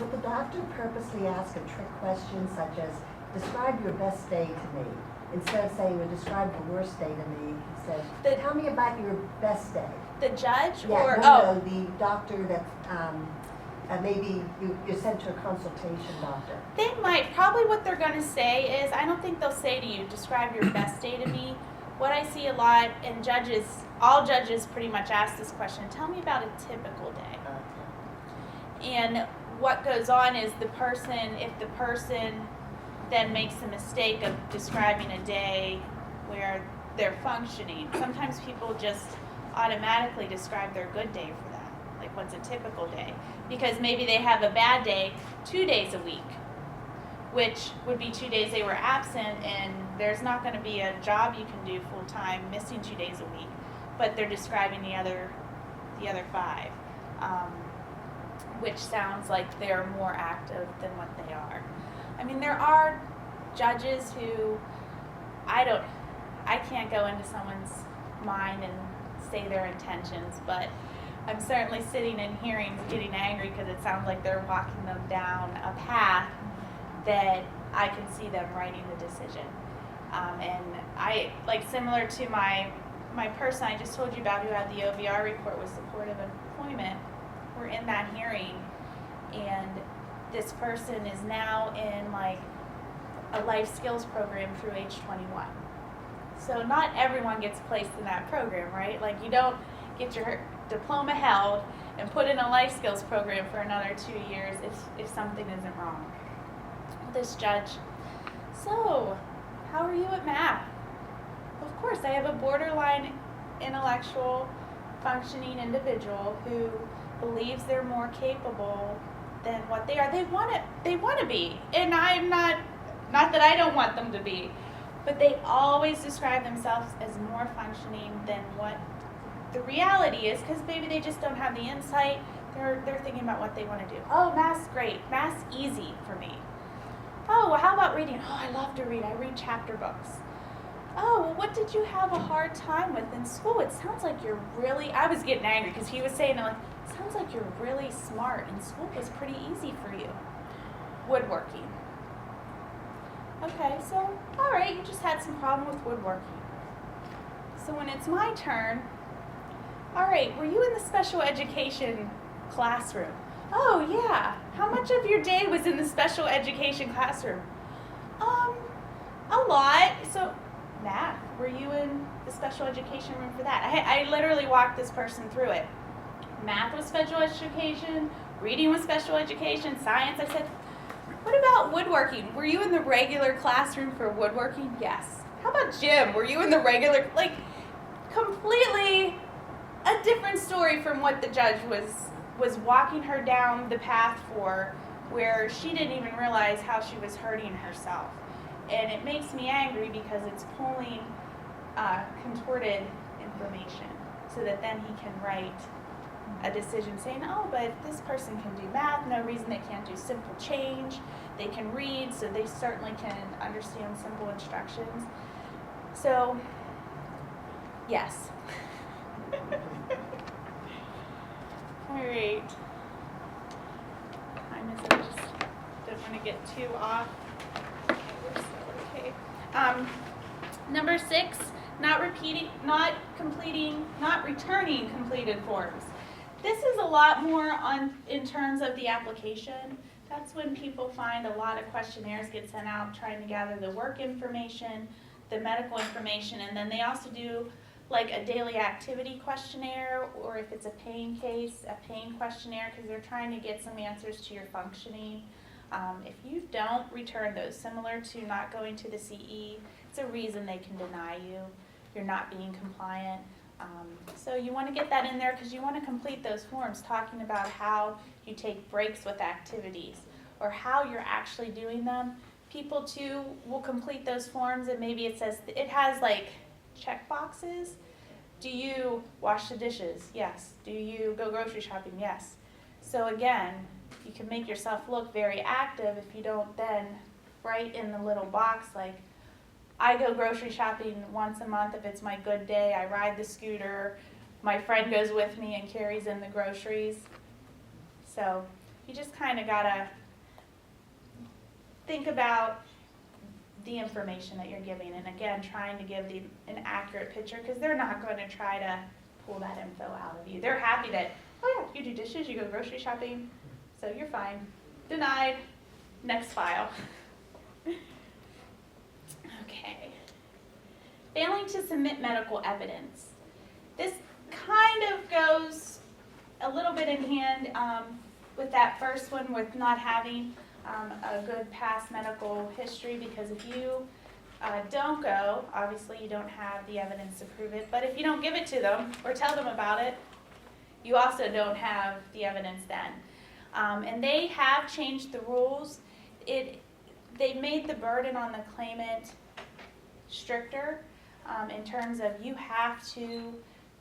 Would the doctor purposely ask a trick question such as, describe your best day to me? Instead of saying, well, describe the worst day to me, he said, tell me about your best day. The judge? Yeah, or no, the doctor that maybe you're sent to a consultation doctor. They might. Probably what they're going to say is, I don't think they'll say to you, describe your best day to me. What I see a lot, and judges, all judges pretty much ask this question, tell me about a typical day. And what goes on is if the person then makes the mistake of describing a day where they're functioning, sometimes people just automatically describe their good day for that, like what's a typical day, because maybe they have a bad day 2 days a week, which would be 2 days they were absent, and there's not going to be a job you can do full time missing 2 days a week, but they're describing the other 5. Which sounds like they're more active than what they are. I mean, there are judges who I can't go into someone's mind and say their intentions, but I'm certainly sitting in hearings getting angry because it sounds like they're walking them down a path that I can see them writing the decision. And I, like similar to my person I just told you about who had the OVR report with supportive employment, we're in that hearing, and this person is now in like a life skills program through age 21. So not everyone gets placed in that program, right? Like you don't get your diploma held and put in a life skills program for another 2 years if something isn't wrong. This judge, so how are you at math? Of course, I have a borderline intellectual functioning individual who believes they're more capable than what they are. They want to be, and I'm not that I don't want them to be, but they always describe themselves as more functioning than what the reality is, because maybe they just don't have the insight. They're thinking about what they want to do. Oh, math's great. Math's easy for me. Oh, well, how about reading? Oh, I love to read. I read chapter books. Oh, well, what did you have a hard time with in school? It sounds like you're really, I was getting angry because he was saying, like, it sounds like you're really smart and school was pretty easy for you. Woodworking. Okay, so, all right, you just had some problem with woodworking. So when it's my turn, all right, were you in the special education classroom? Oh, yeah. How much of your day was in the special education classroom? A lot. So, math, were you in the special education room for that? I literally walked this person through it. Math was special education, reading was special education, science. I said, what about woodworking? Were you in the regular classroom for woodworking? Yes. How about gym? Were you in the regular, like, completely a different story from what the judge was walking her down the path for, where she didn't even realize how she was hurting herself. And it makes me angry because it's pulling contorted information so that then he can write a decision saying, oh, but this person can do math, no reason they can't do simple change. They can read, so they certainly can understand simple instructions. So, yes. All right. Time is, I just did want to get too off. Okay. Number 6, not returning completed forms. This is a lot more in terms of the application. That's when people find a lot of questionnaires get sent out trying to gather the work information, the medical information, and then they also do like a daily activity questionnaire, or if it's a pain case, a pain questionnaire, because they're trying to get some answers to your functioning. If you don't return those, similar to not going to the CE, it's a reason they can deny you. You're not being compliant. So you want to get that in there because you want to complete those forms talking about how you take breaks with activities or how you're actually doing them. People too will complete those forms and maybe it says, it has like check boxes. Do you wash the dishes? Yes. Do you go grocery shopping? Yes. So again, you can make yourself look very active if you don't then write in the little box like, I go grocery shopping once a month if it's my good day. I ride the scooter. My friend goes with me and carries in the groceries. So you just kind of got to think about the information that you're giving. And again, trying to give an accurate picture because they're not going to try to pull that info out of you. They're happy that, oh yeah, you do dishes, you go grocery shopping, so you're fine. Denied. Next file. Okay. Failing to submit medical evidence. This kind of goes a little bit in hand with that first one with not having a good past medical history, because if you don't go, obviously you don't have the evidence to prove it, but if you don't give it to them or tell them about it, you also don't have the evidence then. And they have changed the rules. They made the burden on the claimant stricter in terms of you have to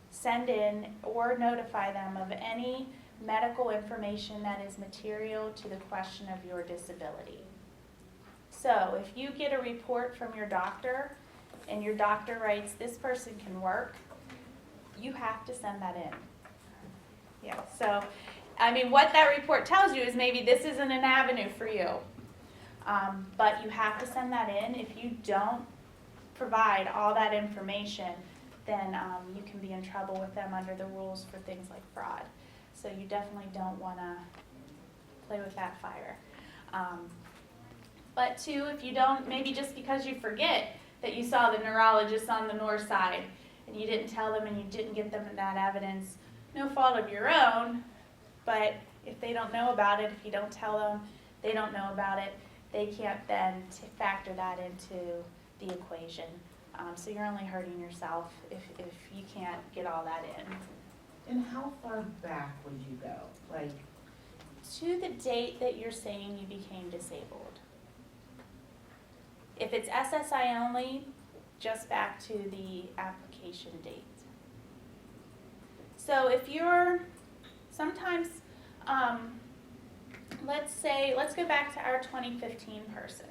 send in or notify them of any medical information that is material to the question of your disability. So if you get a report from your doctor and your doctor writes, this person can work, you have to send that in. Yeah, so I mean what that report tells you is maybe this isn't an avenue for you. But you have to send that in. If you don't provide all that information, then you can be in trouble with them under the rules for things like fraud. So you definitely don't want to play with that fire. But two, if you don't, maybe just because you forget that you saw the neurologist on the north side and you didn't tell them and you didn't get them that evidence, no fault of your own, but if they don't know about it, if you don't tell them, they don't know about it, they can't then factor that into the equation. So you're only hurting yourself if you can't get all that in. And how far back would you go? Like, To the date that you're saying you became disabled. If it's SSI only, just back to the application date. So if you're, sometimes, let's go back to our 2015 person.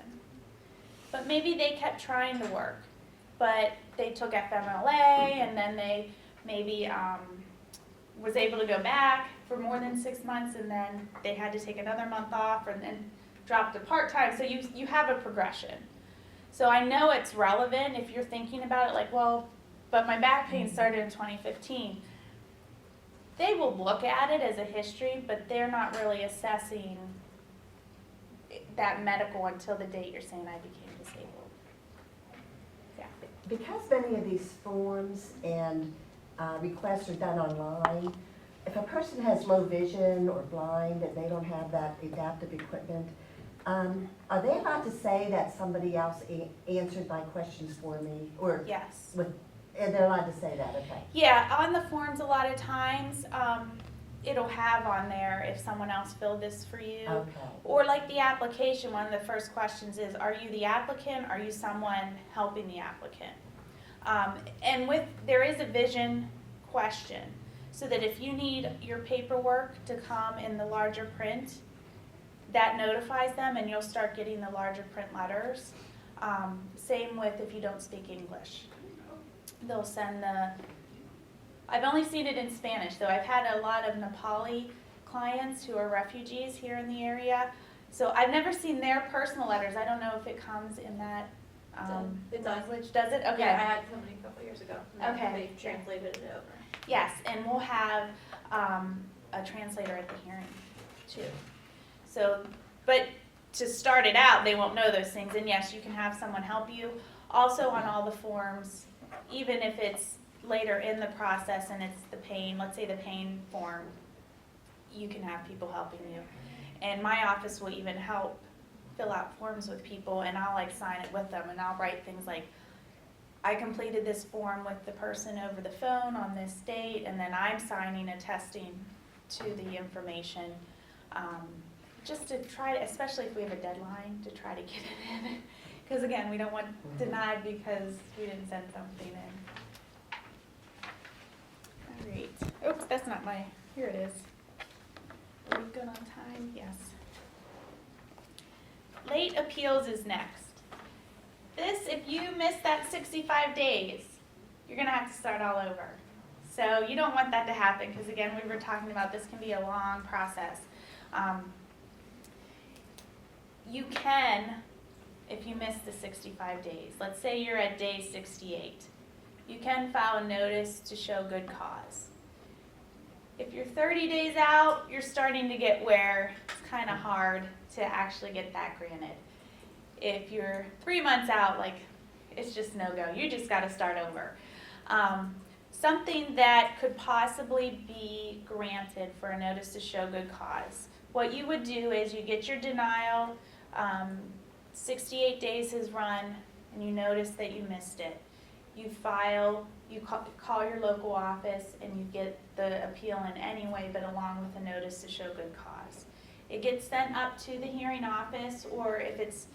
But maybe they kept trying to work, but they took FMLA and then they maybe was able to go back for more than 6 months and then they had to take another month off and then drop to part-time. So you have a progression. So I know it's relevant if you're thinking about it like, well, but my back pain started in 2015. They will look at it as a history, but they're not really assessing that medical until the date you're saying I became disabled. Yeah. Because many of these forms and requests are done online, if a person has low vision or blind and they don't have that adaptive equipment, are they allowed to say that somebody else answered my questions for me? Or Yes. and they're allowed to say that, okay? Yeah, on the forms a lot of times, it'll have on there if someone else filled this for you. Okay. Or like the application, one of the first questions is, are you the applicant? Are you someone helping the applicant? And there is a vision question, so that if you need your paperwork to come in the larger print, that notifies them and you'll start getting the larger print letters. Same with if you don't speak English. They'll send I've only seen it in Spanish, though I've had a lot of Nepali clients who are refugees here in the area, So I've never seen their personal letters. I don't know if it comes in that It does. language. Does it? Okay. Yeah, I had somebody a couple years ago. And Okay. They translated it over. Yes, and we'll have a translator at the hearing too. So, but to start it out, they won't know those things. And yes, you can have someone help you. Also on all the forms, even if it's later in the process and it's the pain, let's say the pain form, you can have people helping you. And my office will even help fill out forms with people, and I'll like sign it with them, and I'll write things like, I completed this form with the person over the phone on this date, and then I'm signing attesting to the information, just to try to, especially if we have a deadline, to try to get it in. Because again, we don't want denied because we didn't send something in. All right. Oops, that's not my, here it is. Are we good on time? Yes. Late appeals is next. This, if you miss that 65 days, you're gonna have to start all over. So you don't want that to happen, because again, we were talking about this can be a long process. You can, if you miss the 65 days, let's say you're at day 68, you can file a notice to show good cause. If you're 30 days out, you're starting to get where it's kind of hard to actually get that granted. If you're 3 months out, like, it's just no-go. You just got to start over. Something that could possibly be granted for a notice to show good cause. What you would do is you get your denial, 68 days has run, and you notice that you missed it. You file, you call your local office, and you get the appeal in anyway, but along with a notice to show good cause. It gets sent up to the hearing office, or if it's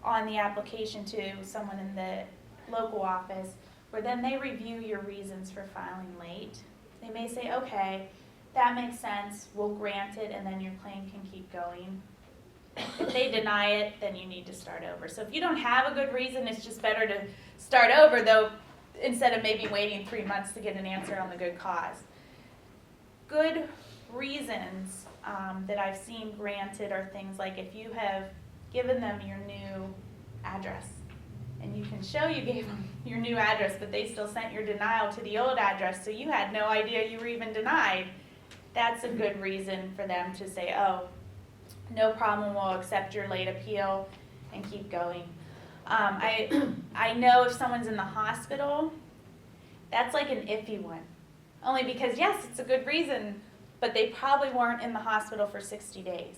on the application to someone in the local office, where then they review your reasons for filing late. They may say, okay, that makes sense, we'll grant it, and then your claim can keep going. If they deny it, then you need to start over. So if you don't have a good reason, it's just better to start over, though, instead of maybe waiting 3 months to get an answer on the good cause. Good reasons that I've seen granted are things like if you have given them your new address, and you can show you gave them your new address, but they still sent your denial to the old address, so you had no idea you were even denied. That's a good reason for them to say, oh, no problem, we'll accept your late appeal and keep going. I know if someone's in the hospital, that's like an iffy one. Only because, yes, it's a good reason, but they probably weren't in the hospital for 60 days.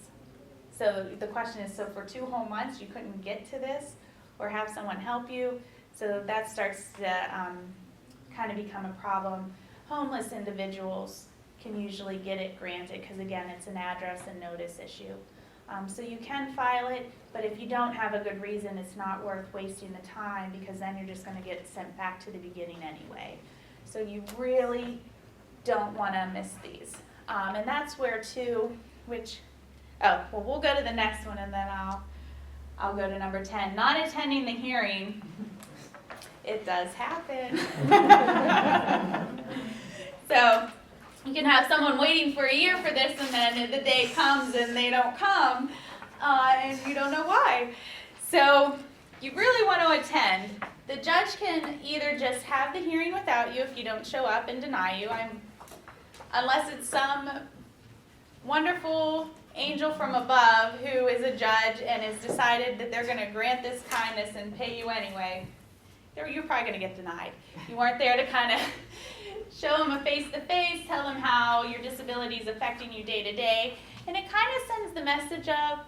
So the question is, so for 2 whole months you couldn't get to this or have someone help you? So that starts to kind of become a problem. Homeless individuals can usually get it granted because, again, it's an address and notice issue. So you can file it, but if you don't have a good reason, it's not worth wasting the time because then you're just going to get sent back to the beginning anyway. So you really don't want to miss these. And that's where too, which, oh, well, we'll go to the next one and then I'll go to number 10. Not attending the hearing. It does happen. So you can have someone waiting for a year for this, and then the day comes and they don't come, and you don't know why. So you really want to attend. The judge can either just have the hearing without you if you don't show up and deny you, unless it's some wonderful angel from above who is a judge and has decided that they're going to grant this kindness and pay you anyway. You're probably going to get denied. You weren't there to kind of show them a face-to-face, tell them how your disability is affecting you day to day, and it kind of sends the message of,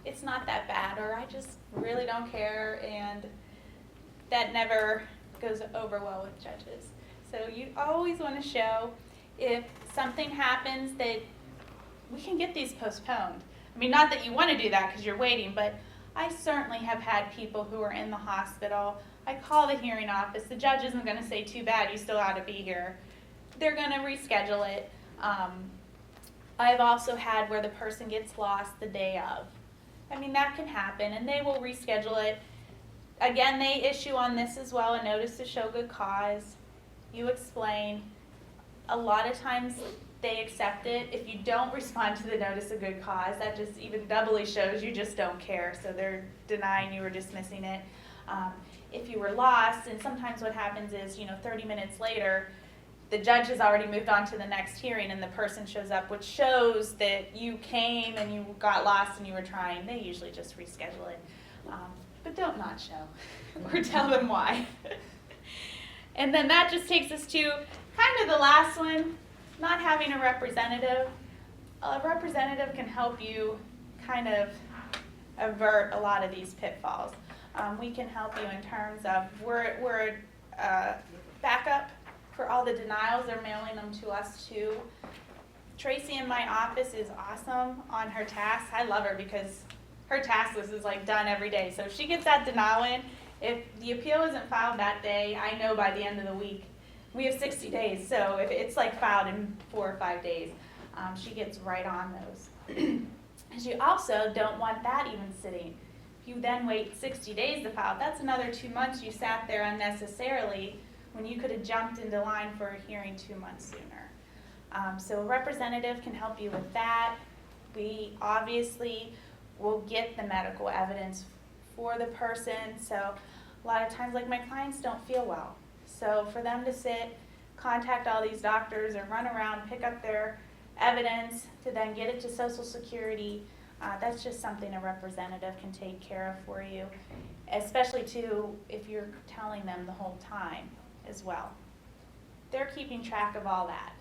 it's not that bad, or I just really don't care, and that never goes over well with judges. So you always want to show if something happens that we can get these postponed. I mean, not that you want to do that because you're waiting, but I certainly have had people who are in the hospital. I call the hearing office. The judge isn't going to say, too bad, you still ought to be here. They're going to reschedule it. I've also had where the person gets lost the day of. I mean, that can happen, and they will reschedule it. Again, they issue on this as well a notice to show good cause. You explain. A lot of times they accept it. If you don't respond to the notice of good cause, that just even doubly shows you just don't care. So they're denying you or dismissing it. If you were lost, and sometimes what happens is, 30 minutes later, the judge has already moved on to the next hearing and the person shows up, which shows that you came and you got lost and you were trying. They usually just reschedule it. But don't not show or tell them why. And then that just takes us to kind of the last one, not having a representative. A representative can help you kind of avert a lot of these pitfalls. We can help you in terms of we're backup for all the denials. They're mailing them to us too. Tracy in my office is awesome on her tasks. I love her because her task list is like done every day. So if she gets that denial in, if the appeal isn't filed that day, I know by the end of the week, we have 60 days. So if it's like filed in 4 or 5 days, she gets right on those. Because you also don't want that even sitting. If you then wait 60 days to file, that's another 2 months you sat there unnecessarily when you could have jumped into line for a hearing 2 months sooner. So a representative can help you with that. We obviously will get the medical evidence for the person. So a lot of times, like my clients don't feel well. So for them to sit, contact all these doctors or run around, pick up their evidence to then get it to Social Security, that's just something a representative can take care of for you, especially too if you're telling them the whole time as well. They're keeping track of all that.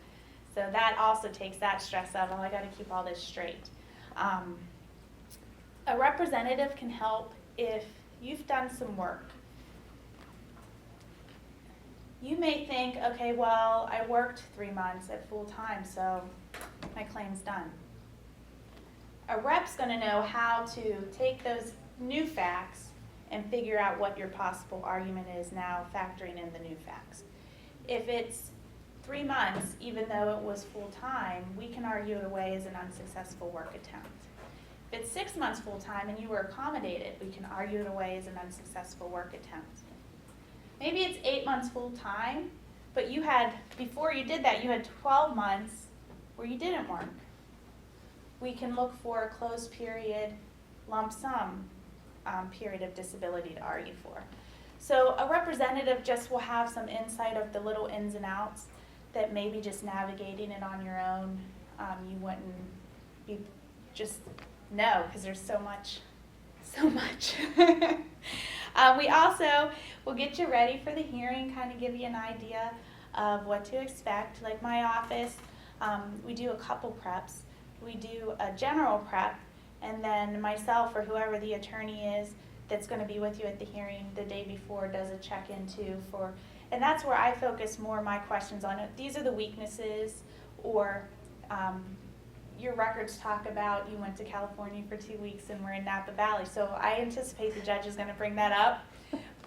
So that also takes that stress out. Oh, I got to keep all this straight. A representative can help if you've done some work. You may think, okay, well, I worked 3 months at full time, so my claim's done. A rep's going to know how to take those new facts and figure out what your possible argument is now, factoring in the new facts. If it's 3 months, even though it was full time, we can argue it away as an unsuccessful work attempt. If it's 6 months full time and you were accommodated, we can argue it away as an unsuccessful work attempt. Maybe it's 8 months full time, but you had, before you did that, you had 12 months where you didn't work. We can look for a closed period, lump sum period of disability to argue for. So a representative just will have some insight of the little ins and outs that maybe just navigating it on your own, you wouldn't be just know, because there's so much. We also will get you ready for the hearing, kind of give you an idea of what to expect. Like my office, we do a couple preps. We do a general prep, and then myself or whoever the attorney is that's going to be with you at the hearing the day before does a check-in too for, and that's where I focus more my questions on it. These are the weaknesses, or your records talk about you went to California for 2 weeks and we're in Napa Valley. So I anticipate the judge is going to bring that up.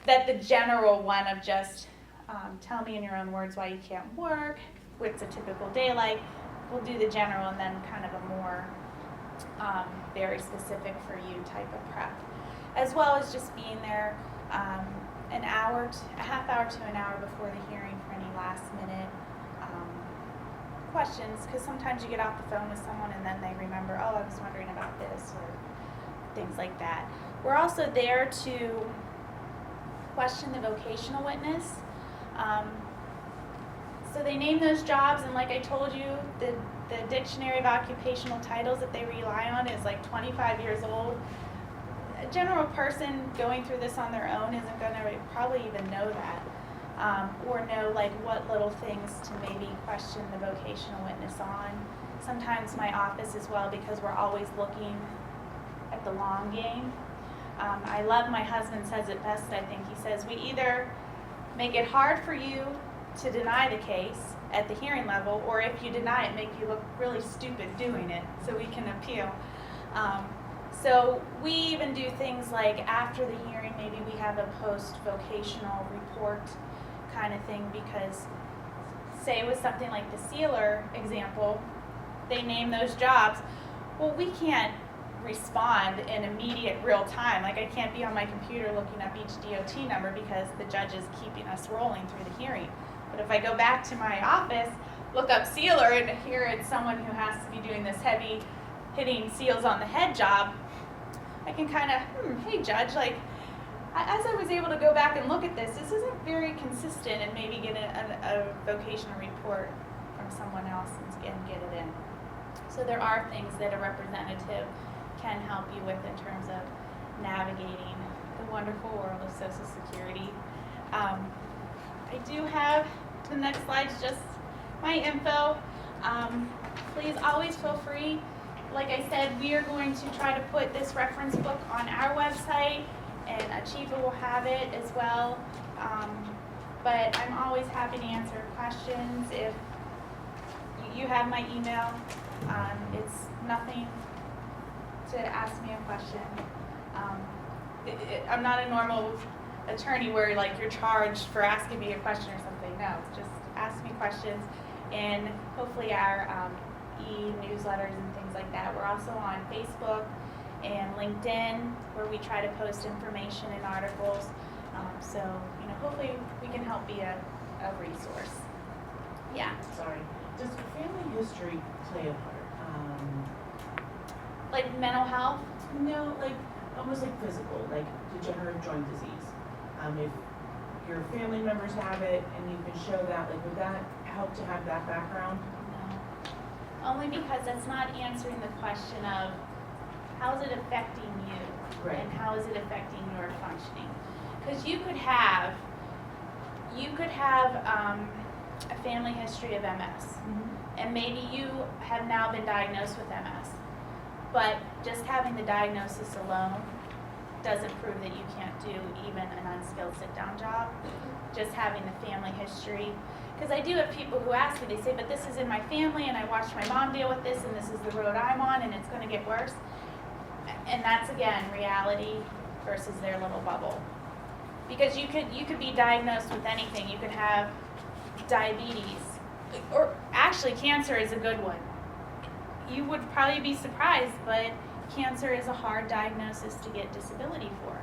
That the general one of just tell me in your own words why you can't work, what's a typical day like. We'll do the general and then kind of a more very specific for you type of prep. As well as just being there a half hour to an hour before the hearing for any last minute questions, because sometimes you get off the phone with someone and then they remember, oh, I was wondering about this, or things like that. We're also there to question the vocational witness. So they name those jobs, and like I told you, the dictionary of occupational titles that they rely on is like 25 years old. A general person going through this on their own isn't going to probably even know that. Or know like what little things to maybe question the vocational witness on. Sometimes my office as well, because we're always looking at the long game. I love, my husband says it best, I think. He says, we either make it hard for you to deny the case at the hearing level, or if you deny it, make you look really stupid doing it so we can appeal. So we even do things like after the hearing, maybe we have a post-vocational report kind of thing, because say with something like the sealer example, they name those jobs. Well, we can't respond in immediate real time. Like I can't be on my computer looking up each DOT number because the judge is keeping us rolling through the hearing. But if I go back to my office, look up sealer and here it's someone who has to be doing this heavy hitting seals on the head job, I can kind of, hey judge, like, as I was able to go back and look at this isn't very consistent, and maybe get a vocational report from someone else and get it in. So there are things that a representative can help you with in terms of navigating the wonderful world of Social Security. I do have, the next slide's just my info. Please always feel free. Like I said, we are going to try to put this reference book on our website, and Achieva will have it as well. But I'm always happy to answer questions. If you have my email, it's nothing to ask me a question. I'm not a normal attorney where like you're charged for asking me a question or something. No, just ask me questions, and hopefully our e-newsletters and things like that. We're also on Facebook and LinkedIn, where we try to post information and articles. So, hopefully we can help be a resource. Yeah. Sorry. Does family history play a part? Like mental health? No, like almost like physical, like degenerative joint disease. If your family members have it and you can show that, like, would that help to have that background? No. Only because that's not answering the question of how is it affecting you, Right. and how is it affecting your functioning. Because you could have a family history of MS, and maybe you have now been diagnosed with MS, but just having the diagnosis alone doesn't prove that you can't do even an unskilled sit-down job. Just having the family history, because I do have people who ask me, they say, but this is in my family, and I watched my mom deal with this, and this is the road I'm on, and it's going to get worse. And that's, again, reality versus their little bubble. Because you could be diagnosed with anything. You could have diabetes, or actually cancer is a good one. You would probably be surprised, but cancer is a hard diagnosis to get disability for.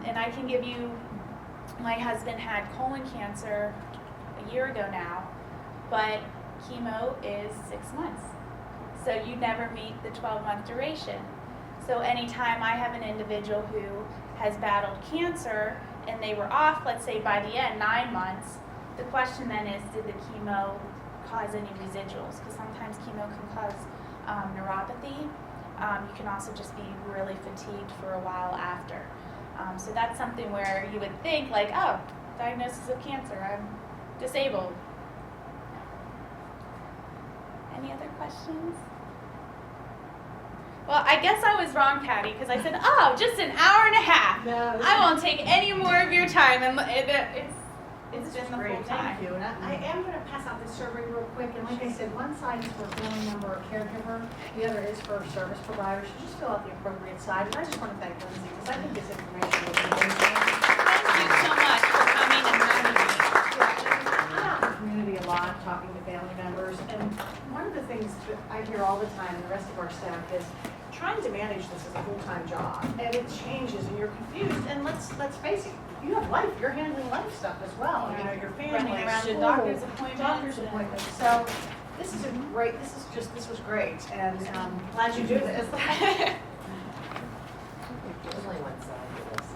And I can give you, my husband had colon cancer a year ago now, but chemo is 6 months. So you never meet the 12-month duration. So anytime I have an individual who has battled cancer and they were off, let's say by the end, 9 months, the question then is, did the chemo cause any residuals? Because sometimes chemo can cause neuropathy. You can also just be really fatigued for a while after. So that's something where you would think like, oh, diagnosis of cancer, I'm disabled. Any other questions? Well, I guess I was wrong, Patty, because I said, oh, just an hour and a half. No, I won't take any more of your time, and it's been the great, full time. thank you. And I am going to pass out this survey real quick, and like I said, one side is for a family member or caregiver, the other is for service providers. You just fill out the appropriate side, and I just want to thank Lindsay, because I think this information is amazing. Thank you so much for coming and joining me. I'm out in the community a lot, talking to family members, and one of the things that I hear all the time, and the rest of our staff, is trying to manage this as a full-time job, and it changes, and you're confused, and let's face it, you have life, you're handling life stuff as well, your family, Running around to school, doctor's appointments. doctor's appointments, so this was great, and glad you do this. There's only one side.